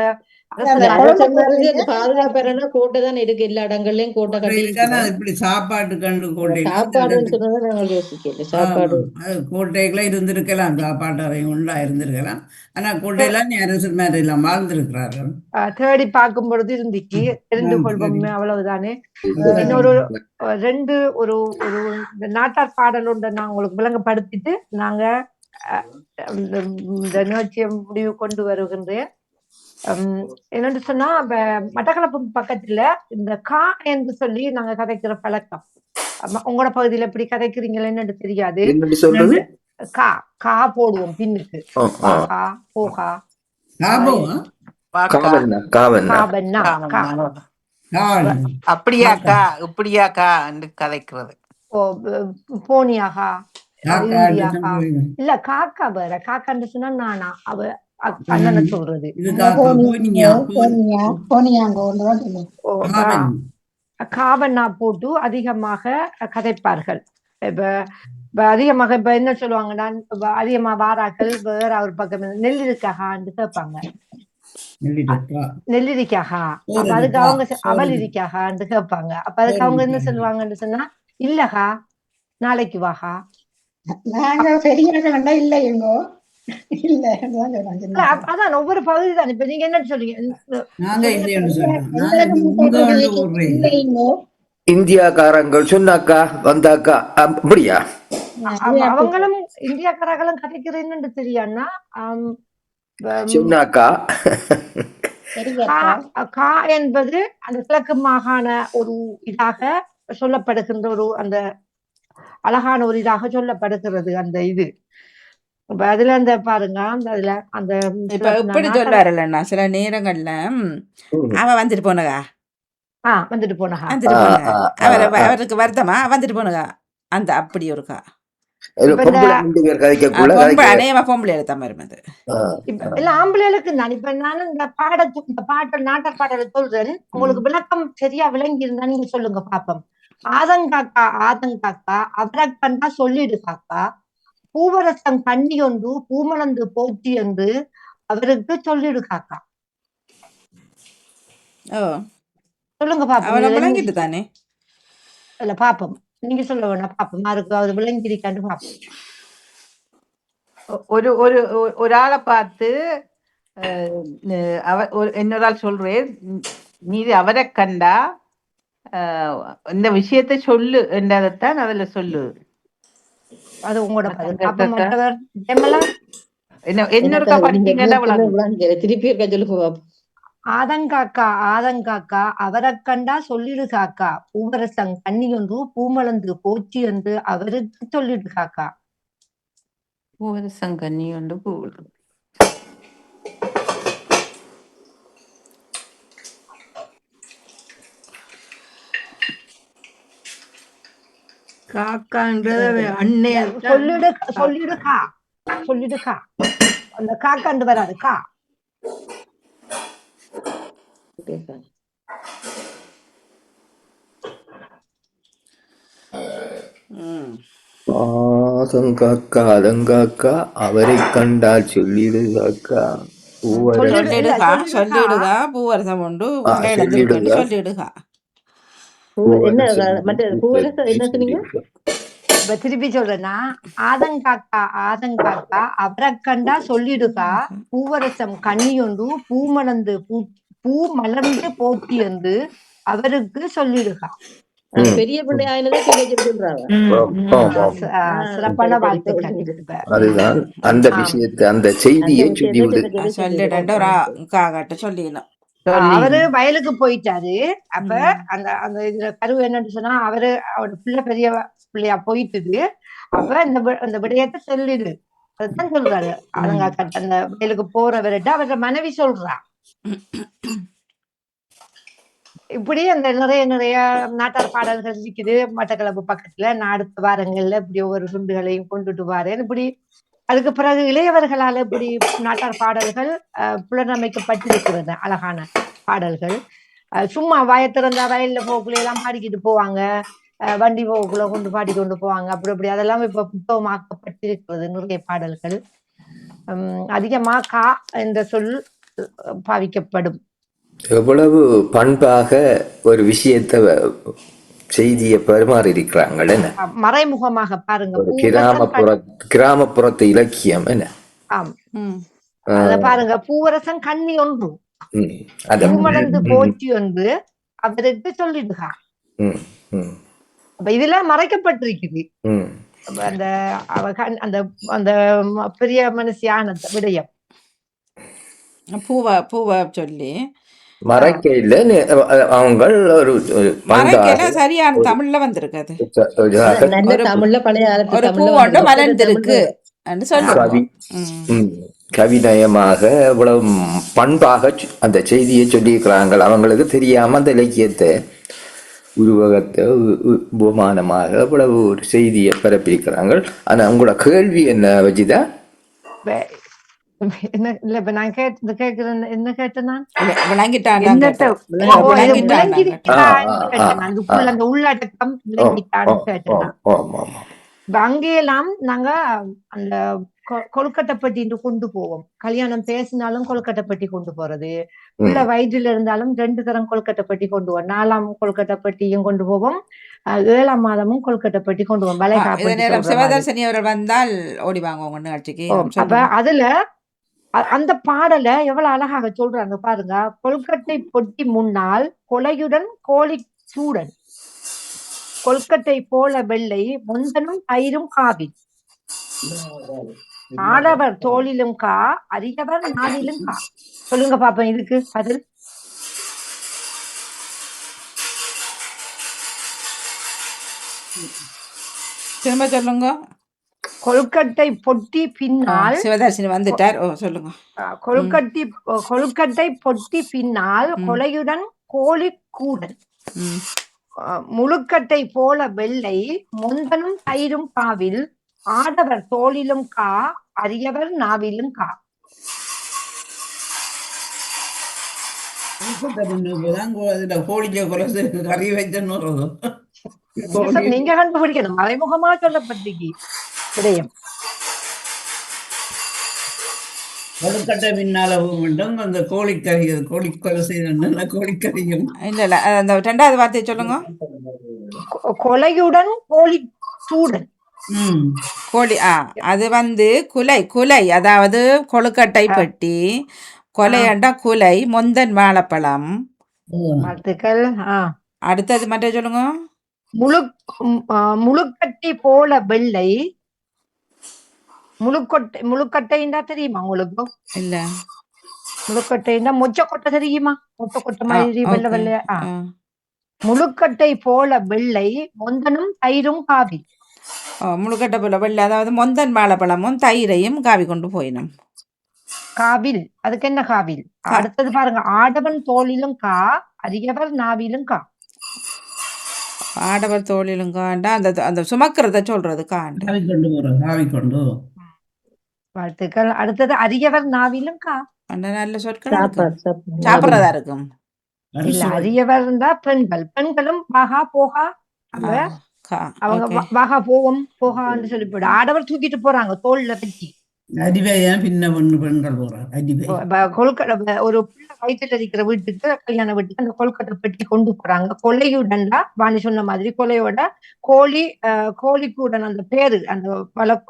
பாதுகாப்பு கோட்டை தான் இருக்கு. எல்லா இடங்கள்லயும் கோட்டை கட்டி சாப்பாடு கோட்டைகளை இருந்திருக்கலாம். சாப்பாட்டு அறை உண்டா இருந்திருக்கலாம். ஆனா கோட்டையெல்லாம் அரசு மேல எல்லாம் வாழ்ந்திருக்கிறார்கள். தேடி பார்க்கும் பொழுது இருந்துச்சு. தெரிந்து கொள்வோம். அவ்வளவுதானே. இன்னொரு 2 ஒரு நாட்டார் பாடல் ஒன்றை நான் உங்களுக்கு விளங்கப்படுத்திட்டு நாங்க இந்த நிகழ்ச்சியை முடிவு கொண்டு வருகின்றேன். என்னன்னு சொன்னா, மட்டக்களப்பு பக்கத்துல இந்த கா என்று சொல்லி நாங்க கதைக்கிற பழக்கம். உங்களோட பகுதியில எப்படி கதைக்கிறீங்களேன்னு தெரியாது. கா போடுவோம் பின்னுக்கு. போகா அப்படியாக்கா இப்படியாக்கா கதைக்கிறது. போனியாகா இல்ல, காக்கா வேற. காக்கான்னு சொன்னா நானா அவ அண்ணனை சொல்றது. காவண்ணா போட்டு அதிகமாக கதைப்பார்கள். இப்ப இப்ப அதிகமாக இப்ப என்ன சொல்லுவாங்கன்னா இப்ப அதிகமா வாராக்கள் வேற ஒரு பக்கம் நெல்லிருக்காகான்னு கேட்பாங்க. நெல்லிரிக்காகா அப்ப அதுக்கு அவங்க அவலிரிக்காகான்னு கேட்பாங்க. அப்ப அதுக்கு அவங்க என்ன சொல்லுவாங்கன்னு சொன்னா இல்லகா நாளைக்கு வாகா. நாங்க பெரியாக வேண்டா இல்லை எங்கோ இல்ல அதான் ஒவ்வொரு பகுதி தான். இப்ப நீங்க என்ன சொல்றீங்க? இந்தியாக்காரங்கள் சொன்னாக்கா வந்தாக்கா அப்படியா? அவங்களும் இந்தியாக்காரர்களும் கதைக்கிறேன்னு தெரியாதுன்னா சொன்னாக்கா கா என்பது அந்த கிழக்கு மாகாண ஒரு இதாக சொல்லப்படுகின்ற ஒரு அந்த அழகான ஒரு இதாக சொல்லப்படுகிறது அந்த இது. இப்ப அதுல அந்த பாருங்க அந்த அதுல அந்த இப்ப எப்படி சொல்றாருல்லண்ணா சில நேரங்கள்ல அவ வந்துட்டு போனகா வந்துட்டு போனகா அவருக்கு வருத்தமா வந்துட்டு போனகா அந்த அப்படி ஒருக்கா அநேகமா பொம்பளை எழுத்த மாதிரி இல்ல ஆம்பளைகளுக்கு தான். இப்ப நானும் இந்த பாட்டு நாட்டர் பாடலை சொல்றேன், உங்களுக்கு விளக்கம் சரியா விளங்கி இருந்தா நீங்க சொல்லுங்க பாப்போம். ஆதங்காக்கா ஆதங்காக்கா அவரை கண்டா சொல்லிடு காக்கா, பூவரசம் கண்ணி ஒன்று பூமணந்து போற்றி என்று அவருக்கு சொல்லிடு காக்கா. சொல்லுங்க பாப்போம். விளங்கிட்டு தானே இல்ல பாப்போம், நீங்க சொல்ல வேணாம் பாப்போம், அதுக்கு அவர் விளங்கிருக்கான்னு பாப்போம். ஒராளை பார்த்து இன்னொரு சொல்றேன், நீ அவரை கண்டா இந்த விஷயத்தை சொல்லு என்றதைத்தான் அதுல சொல்லு. அது உங்களோட திருப்பி சொல்லு. ஆதங்காக்கா ஆதங்காக்கா அவரை கண்டா சொல்லிடு காக்கா, பூவரசம் கண்ணி ஒன்று பூமளந்து போற்றி என்று அவருக்கு சொல்லிடு காக்கா. பூவரசம் கண்ணி ஒன்று பூ சொல்லிடுக்கா சொல்லிடுக்கா அந்த காக்காண்டு வராது கா. ஆதங்காக்கா அதங்காக்கா அவரை கண்டால் சொல்லிடு காக்கா, சொல்லிடுகா பூவரசம் உண்டு சொல்லிடுகா. திருப்பி சொல்றேன்னா ஆதங்காக்கா ஆதங்காக்கா அவரை கண்டா சொல்லிடுகா, பூவரசம் கண்ணி ஒன்று பூமணந்து பூ மலர்ந்து போட்டி என்று அவருக்கு சொல்லிடுகா. பெரிய பிள்ளை ஆயினதான் சொல்றாங்க. சிறப்பான வாழ்த்துக்கள். அதுதான் அந்த விஷயத்தை அந்த செய்தியை சொல்லிடணும். அவரு வயலுக்கு போயிட்டாரு. அப்ப அந்த அந்த இதுல கருவு என்னன்னு சொன்னா அவரு அவரோட பிள்ளை பெரிய பிள்ளையா போயிட்டுது. அப்ப இந்த விடயத்தை சொல்லிடு அதுதான் சொல்றாரு. அதுங்க அந்த வயலுக்கு போறவர்கிட்ட அவரோட மனைவி சொல்றா. இப்படி அந்த நிறைய நாட்டார் பாடல்கள் இருக்குது மட்டக்களப்பு பக்கத்துல. நான் அடுத்த வாரங்கள்ல இப்படி ஒவ்வொரு சுண்டுகளையும் கொண்டுட்டு வாரேன். இப்படி அதுக்கு பிறகு இளையவர்களால் இப்படி நாட்டார் பாடல்கள் புலனமைக்கப்பட்டிருக்கிறது. அழகான பாடல்கள். சும்மா வயத்திறந்தா வயல்ல போக்குள்ள எல்லாம் பாடிக்கிட்டு போவாங்க, வண்டி போக்குள்ள கொண்டு பாடிக்கொண்டு போவாங்க. அப்படி அதெல்லாம் இப்ப புத்தகமாக்கப்பட்டிருக்கிறது நிறைய பாடல்கள். அதிகமா கா என்ற சொல் பாவிக்கப்படும். எவ்வளவு பண்பாக ஒரு விஷயத்தை செய்தியை பரிமாறி இருக்கிறாங்க. மறைமுகமாக பாருங்க, கிராமப்புறத்து இலக்கியம் என்ன பாருங்க. பூவரசன் கண்ணி ஒன்று பூமணந்து போற்றி ஒன்று அவருக்கு சொல்லிடுகா. இதெல்லாம் மறைக்கப்பட்டிருக்குது. அந்த அந்த அந்த பெரிய மனுஷியான விடயம் பூவா சொல்லி மறைக்க இல்ல அவங்க சரியான தமிழ்ல வந்திருக்காது. தமிழ்ல பழைய ஒரு பூ ஒன்று மலர்ந்திருக்கு கவிநயமாக இவ்வளவு பண்பாக அந்த செய்தியை சொல்லியிருக்கிறாங்க. அவங்களுக்கு தெரியாம அந்த இலக்கியத்தை உருவகத்தை உபமானமாக இவ்வளவு ஒரு செய்தியை பரப்பியிருக்கிறாங்க. ஆனா உங்களோட கேள்வி என்ன வச்சுதா? இல்ல இப்ப நான் கேட்கிறேன் என்ன கேட்டேன் அந்த உள்ளடக்கம் விளங்கிட்டான்னு கேட்டேன். இப்ப அங்கெல்லாம் நாங்க அந்த கொழுக்கட்டைப்பட்டி கொண்டு போவோம். கல்யாணம் பேசினாலும் கொழுக்கட்டைப்பட்டி கொண்டு போறது, உள்ள வயிற்றுல இருந்தாலும் 2 தரம் கொழுக்கட்டைப்பட்டி கொண்டு போவோம். 4ஆம் கொழுக்கட்டைப்பட்டியும் கொண்டு போவோம், 7ஆம் மாதமும் கொழுக்கட்டைப்பட்டி கொண்டு போவோம். இதே வளைகாப்பட்டி நேரம் சொல்ற மாதிரி. சிவதர்சினி அவர்கள் வந்தால் ஓடி வாங்க உங்க நிகழ்ச்சிக்கு. அப்ப சொல்லுங்க. அதுல அந்த பாடலை எவ்வளவு அழகாக சொல்றாங்க பாருங்க. கொழுக்கட்டை பொட்டி முன்னால் கொலையுடன் கோழி சூடன், கொல்கட்டை போல வெள்ளை முந்தனும் தயிரும் காவி, ஆடவர் தோளிலும் கா அரியவர் நாவிலும் கா. சொல்லுங்க பாப்போம் இதுக்கு பதில். திரும்ப சொல்லுங்க. கொழுக்கட்டை பொட்டி பின்னால் சிவதர்சினி வந்துட்டார். சொல்லுங்க. கொழுக்கட்டை பொட்டி பின்னால் கொலையுடன் கோழி கூடன், முழுக்கட்டை போல வெள்ளை முந்தனும் தயிரும் காவில், ஆடவர் தோளிலும் கா அரியவர் நாவிலும் கா. கறி வச்சன்னு நீங்க கண்டுபிடிக்கணும். மறைமுகமா சொல்லப்பட்டிருக்கு விடயம். கொழுக்கட்டை பின்னால வேண்டும் அந்த கோழிக்கறி, கோழிக்கொலை செய்யணும் கோழிக்கறியும். இல்ல அந்த 2வது வார்த்தையை சொல்லுங்க. கொலையுடன் கோழி சூடன். கோழி அது குலை குலை, அதாவது கொழுக்கட்டை பெட்டி, கொலையண்டா குலை, முந்தன் வாழைப்பழம். வாழ்த்துக்கள். அடுத்தது மற்ற சொல்லுங்க. முழுக்கட்டி போல வெள்ளை, முழுக்கட்டைண்டா தெரியுமா உங்களுக்கு? இல்ல. முழுக்கட்டைண்டா மொச்சக்கொட்டை தெரியுமா? மொச்சக்கொட்டை மாதிரி வெள்ளை வெள்ளையா. முழுக்கட்டை போல வெள்ளை முந்தனும் தயிரும் காவி. முழுக்கட்டை போல வெள்ளை, அதாவது முந்தன் வாழைப்பழமும் தயிரையும் காவி கொண்டு போயிடும். காவில், அதுக்கு என்ன காவில்? அடுத்தது பாருங்க. ஆடவன் தோளிலும் கா அரியவர் நாவிலும் கா. ஆடவர் தோளிலும் காண்டா அந்த அந்த சுமக்கிறத சொல்றது காண்டு. வாழ்த்துக்கள். அடுத்தது அரியவர் நாவிலும் கா. நல்ல சொற்கள் சாப்பிட்றதா இருக்கும். இல்ல, அரியவர் பெண்கள், பெண்களும் வாகா போகா, அவங்க வாகா போவோம் போகான்னு சொல்லி போயிடு. ஆடவர் தூக்கிட்டு போறாங்க தோல்ல வச்சு. கொழுக்கட்டை ஒரு பிள்ளை வயிற்றுல இருக்கிற வீட்டுக்கு, கல்யாண வீட்டுக்கு அந்த கொழுக்கட்டை பெட்டி கொண்டு போறாங்க. கொலையுடன்டா வாணி சொன்ன மாதிரி கொலையோட கோழி கூடன், அந்த பேரு அந்த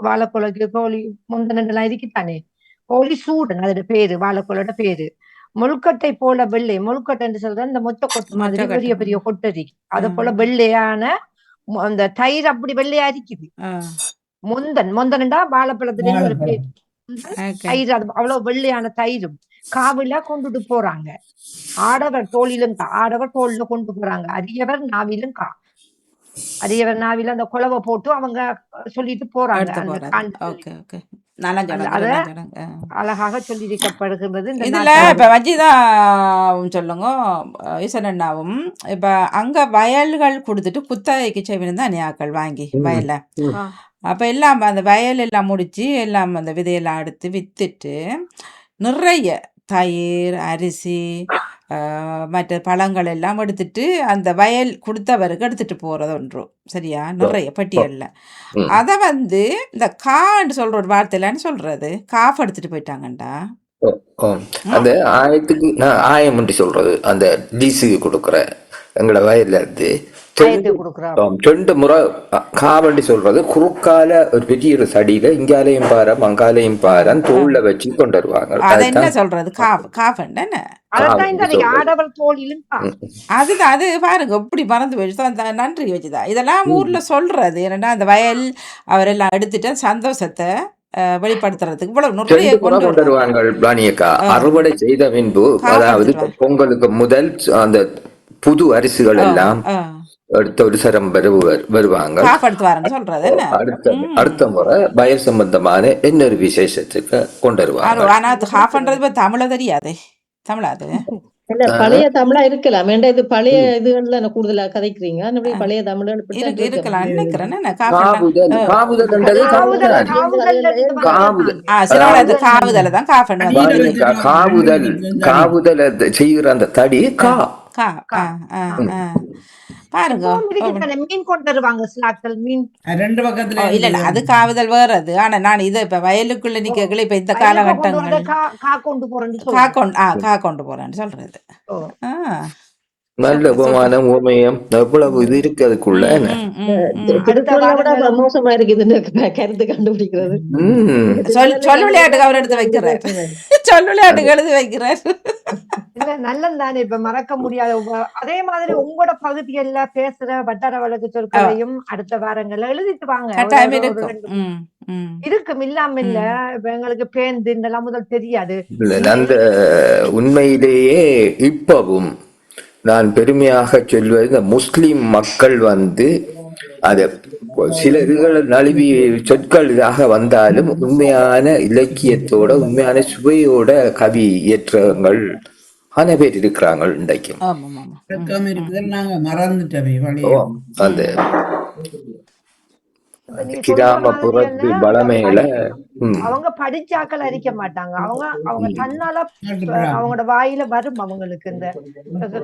வாழைக்கொலைக்கு கோழி முந்தனெல்லாம் இருக்குத்தானே, கோழி சூடன் அதோட பேரு, வாழைக்கொலையோட பேரு. முழுக்கட்டை போல வெள்ளை, முழுக்கட்டைன்னு சொல்ற இந்த மொத்த கொட்டை மாதிரி பெரிய பெரிய கொட்டரி, அது போல வெள்ளையான அந்த தயிர் அப்படி வெள்ளையா இருக்குது. முந்தன்டா வாழைப்பழத்துல ஒரு பேர், தயிர் அவ்வளவு வெள்ளையான தயிரும் காவில கொண்டுட்டு போறாங்க. ஆடவர் தோளிலும் கா, ஆடவர் தோல்ல கொண்டு போறாங்க. அரியவர் நாவிலும் கா, அரியவர் நாவில அந்த குழவை போட்டு அவங்க சொல்லிட்டு போறாங்க. அத அழகாக சொல்லியிருக்கப்படுகிறது. இதுல இப்ப வஞ்சிதான் சொல்லுங்க ஈசனண்ணாவும், இப்ப அங்க வயல்கள் கொடுத்துட்டு குத்தகைக்கு செய்விருந்தா அணியாக்கள் வாங்கி வயல்ல. அப்ப எல்லாம் அந்த வயல் எல்லாம் முடிச்சு எல்லாம் அந்த விதையெல்லாம் எடுத்து வித்துட்டு நிறைய தயிர், அரிசி, மற்ற பழங்கள் எல்லாம் எடுத்துட்டு அந்த வயல் கொடுத்தவருக்கு எடுத்துட்டு போறது ஒன்று. சரியா? நிறைய பட்டியல்ல அத இந்த கான்னு சொல்ற ஒரு வார்த்தையிலன்னு சொல்றது காஃப் எடுத்துட்டு போயிட்டாங்கண்டா. அந்த ஆயத்துக்கு நான் ஆயம் என்று சொல்றது அந்த டிசிக்கு கொடுக்குற எங்களோட வயல்ல இருந்து 2 முறை காவண்டி சொல்றது குறுக்கால ஒரு பெரிய ஒரு சடியில இங்காலையும் பாரு அங்காலையும் பாரு தோல்ல வச்சு கொண்டு வருவாங்க. அது என்ன சொல்றது? அதுதான். அது பாருங்க எப்படி மறந்து போயிடுச்சு. நன்றி வச்சுதான் இதெல்லாம் ஊர்ல சொல்றது. ஏன்னா அந்த வயல் அவரெல்லாம் எடுத்துட்டு சந்தோஷத்தை வெளிப்படுத்துறதுக்கு இவ்வளவு நிறைய கொண்டு வருவாங்க. அறுவடை செய்த பின்பு, அதாவது பொங்கலுக்கு முதல் அந்த புது அரிசிகள் எல்லாம் அடுத்த ஒரு சரம் வருவாங்க. அடுத்த முறை வயல் சம்பந்தமான இன்னொரு விசேஷத்துக்கு கொண்டு வருவாங்க. தமிழ தெரியாது. தமிழாது பழைய தமிழா இருக்கலாம். இது பழைய இதுகள்ல கூடுதலா கதைக்கிறீங்க. பழைய தமிழ் இருக்கலாம் நினைக்கிறேன். காவுதல் செய்கிற அந்த தடி கா கா ஆ ஆ ஆ பாருங்க இப்பவும் இருக்குதானே மீன் கொண்டு வருவாங்க சிலாக்கள் மீன். ரெண்டு பக்கத்துல இல்ல இல்ல அது காவுதல் வேறது. ஆனா நான் இதை இப்ப வயலுக்குள்ள ஓ நிக்கல இப்ப இந்த வயலுக்கு கொண்டு வந்த காலகட்டங்கள் கா கொண்டு போறேன்னு கா சொல்றது. கொண்டு போறேன்னு சொல்றது. ஓ ஆ நல்ல சூப்பர் சூப்பர். உபமானம் உவமயம் எவ்வளவு இது இருக்கு அதுக்குள்ள ம் என்ன. ம் ம் ம் அடுத்த திருக்குறளை விட வாரங்களும் மோசமா இருக்குது கருத்து கண்டுபிடிக்கிறது. சொல் திருக்குறளை சொல் விளையாட்டுக்கு அவர் எடுத்து கண்டுபிடிக்கிறது வைக்கிறார். பேசுவேன். சொல் விளையாட்டுக்கு எழுதி வைக்கிறார். இல்ல நல்லது தானே இப்ப மறக்க முடியாத அதே மாதிரி உங்களோட பகுதிகள்ல பேசுற வட்டார வழக்கு ஆ, சொற்களையும் அடுத்த வாரங்கள்ல எழுதிட்டு வாங்க. ஒரு கட்டாயம் ஒரு ஒரு இருக்கும். ரெண்டு ம் ம் இருக்கும் இல்லாம இல்ல. ம் இப்ப எங்களுக்கு பேந்து இதெல்லாம் முதல் தெரியாது. இல்ல, இந்த அந்த உண்மையிலேயே இப்பவும் நான் பெருமையாக சொல்வது இந்த முஸ்லிம் மக்கள் அது சில இதுகள் நழுவி சொற்கள் இதாக வந்தாலும் உண்மையான இலக்கியத்தோட உண்மையான சுவையோட கவி இயற்றங்கள் ஆன பேர் இருக்கிறாங்க இன்றைக்கும். ஆமாம் ஆமாம். ம் பழக்கம் ம் இருக்குதுன்னு நாங்க மறந்துட்டோமே ஓ, வழிய. அந்த இப்ப நீங்க சொல்ற கிராமப்புறத்து மாதிரியெல்லாம் பலமையில அவங்க படிச்சாக்கள் அறிக்க மாட்டாங்க. அவங்க தன்னால கேட்டுடுறாங்க. அவங்களோட வாயில வரும். அவங்களுக்கு இந்த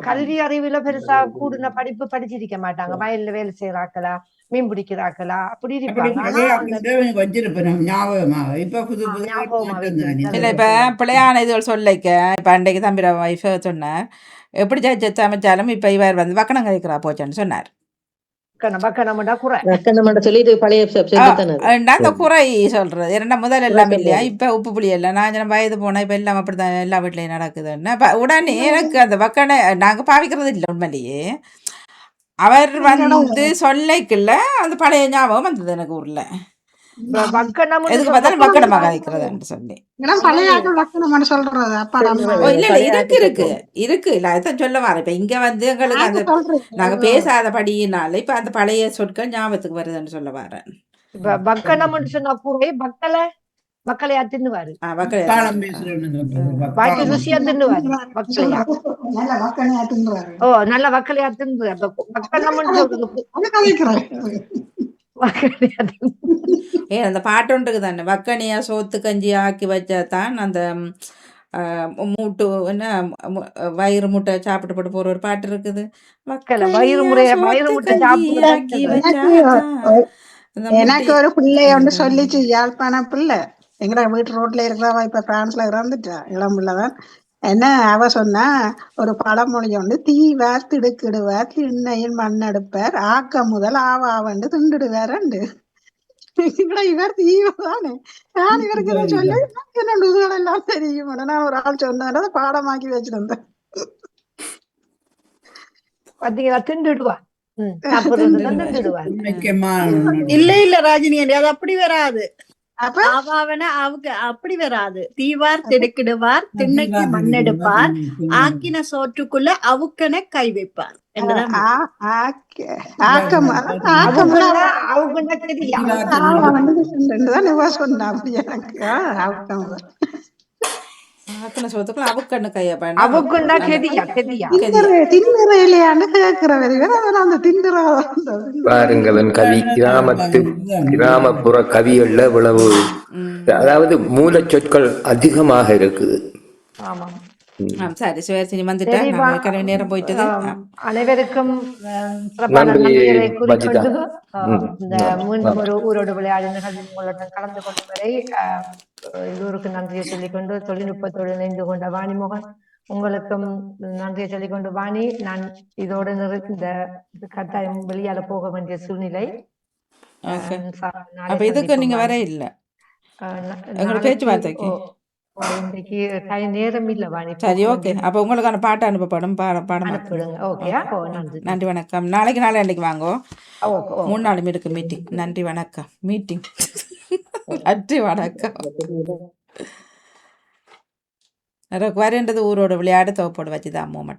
கல்வி அறிவுல பெருசா கூடுன படிப்பு படிச்சிருக்க மாட்டாங்க. வயல்ல வேலை செய்யறாக்களா மீன் பிடிக்கிறாக்களா அப்படி அப்படி இருப்பாங்க. ஆனா பழைய அந்த அப்படி வச்சிருப்பேன் ஞாபகமாக. இப்ப புது புது ஞாபகமா மாற்றம் தானே. இல்ல வைக்கிறது. இப்ப பிள்ளையான இதுகள் சொல்லிக்க இப்ப அன்றைக்கு தம்பிர வைஃப் சொன்னார் எப்படி சமைச்சாலும் இப்ப இவர் வக்கணம் கழிக்கிறா போச்சேன்னு சொன்னார். பக்கணம்டா குறை ரக்கணம் சொல்லிட்டு பழைய சொல்லித்தானே அந்த குறை சொல்றது ஏன்னா முதல் எல்லாம் இல்லையா குறை இப்ப உப்பு புளி எல்லாம் நான் வயது போனா இப்ப எல்லாம் அப்படித்தான் எல்லா வீட்லயும் நடக்குதுன்னு உடனே எனக்கு அந்த வக்கணை நாங்க பாவிக்கிறது இல்லை உண்மையிலேயே. அவர் சொல்லைக்குள்ள அந்த பழைய ஞாபகம் வந்தது எனக்கு ஊர்ல வக்கணம்னு எதுக்கு பார்த்தாலும் வக்கணமாக கதைக்கிறதுன்னு சொல்லி. பழைய ஆக்கள் வக்கணும்னு சொல்றது அப்பாடா அம்மா ஓ இல்ல இல்ல பழைய இருக்கு இருக்கு ஆட்கள் இருக்கு இல்ல அதான் சொல்ல வரேன். இப்ப இங்க எங்களுக்கு அந்த நாங்க சொல்றேன். பேசாதபடியினால இப்ப அந்த பழைய சொற்கள் ஞாபகத்துக்கு வருதுன்னு சொல்ல வரேன். இப்ப வக்கணம்னு சொன்ன குறை மக்களையா தின்னுவாரு. வக்காலம் பேசுறேன்னு சொல்றது. வாய்க்கு வக்காலம் ருசியா தின்னுவாரு மக்களையா. நல்ல வக்கனையா தின்றாரு. ஓ நல்ல மக்களையா தின்னு அந்த வக்கணம்னு சொல்றது அது கதைக்கிறேன். மக்களையா தின்னு. அந்த பாட்டொன்றுக்கு தானே வக்கனியா சோத்து கஞ்சி ஆக்கி வச்சாதான் அந்த மூட்டு என்ன வயிறு முட்டை சாப்பிட்டு போட்டு போற ஒரு பாட்டு இருக்குது. வயிறு சோத்து முட்டை கஞ்சி ஆக்கி வச்சாதான் அந்த எனக்கு முட்டி ஒரு பிள்ளைய ஒன்று சொல்லிச்சு, யாழ்ப்பாண பிள்ளை. எங்கட வீட்டு ரோட்ல இருக்கிறவ இப்ப பிரான்ஸ்ல இறந்துட்டா, இளம் பிள்ளைதான். என்ன அவ சொன்னா, ஒரு பழமொழி ஒன்று, தீவார் திடுக்கிடுவார் திண்ணையில் மண்ணெடுப்பார் ஆக்க முதல் ஆவாவண்டு திண்டுடுவாரண்டு. இவர் தீவானே. நான் இவருக்கு இதை சொல்லி என்னோட இதுகள் எல்லாம் தெரியும். நான் ஒரு ஆள் சொன்னேன், அதை பாடமாக்கி வச்சிருந்தேன். பாத்தீங்களா திண்டுடுவா. திண்டுடுவார். இல்ல இல்ல ராஜினி அது அப்படி வராது. அப்ப அப்படி வராது. தீவார் திடுக்கிடுவார் திண்ணைக்கு மண்ணெடுப்பார் ஆக்கின சோற்றுக்குள்ள அவுக்கனை கை வைப்பார். அவுக்கண்ணு கைய பாருங்களன் கவி கிராமப்புற கவிகள்ல இவ்வளவு அதாவது மூல சொற்கள் அதிகமாக இருக்குது. சரி சுயர்சினி வந்துட்டேன் நேரம் போயிட்டது. அனைவருக்கும் நன்றிகளை கூறிக்கொண்டு மீண்டும் ஒரு ஊரோடு விளையாடு நிகழ்வு உங்களுடன் கலந்து கொண்டு வரை எல்லோருக்கும் நன்றியை சொல்லிக்கொண்டு தொழில்நுட்பத்தோடு இணைந்து கொண்ட வாணிமோகன் உங்களுக்கும் நன்றியை சொல்லிக்கொண்டு வாணி நான் இதோடு இந்த கட்டாயம் வெளியால போக வேண்டிய சூழ்நிலை. இதுக்கு நீங்க வர இல்ல பேச்சுவார்த்தைக்கு இன்னைக்கு நேரம் இல்ல வாணி. சரி ஓகே. அப்ப உங்களுக்கான பாட்டு அனுப்பப்படும் பாடம் அனுப்பிடுங்க. ஓகே நன்றி வணக்கம். நாளைக்கு அன்னைக்கு வாங்கோ. 3 நாளும் இருக்கு மீட்டிங். நன்றி வணக்கம் மீட்டிங். நன்றி வணக்கம். வரேன்றது ஊரோட விளையாட தொகுப்போடு வச்சுதான் மூமெண்ட்.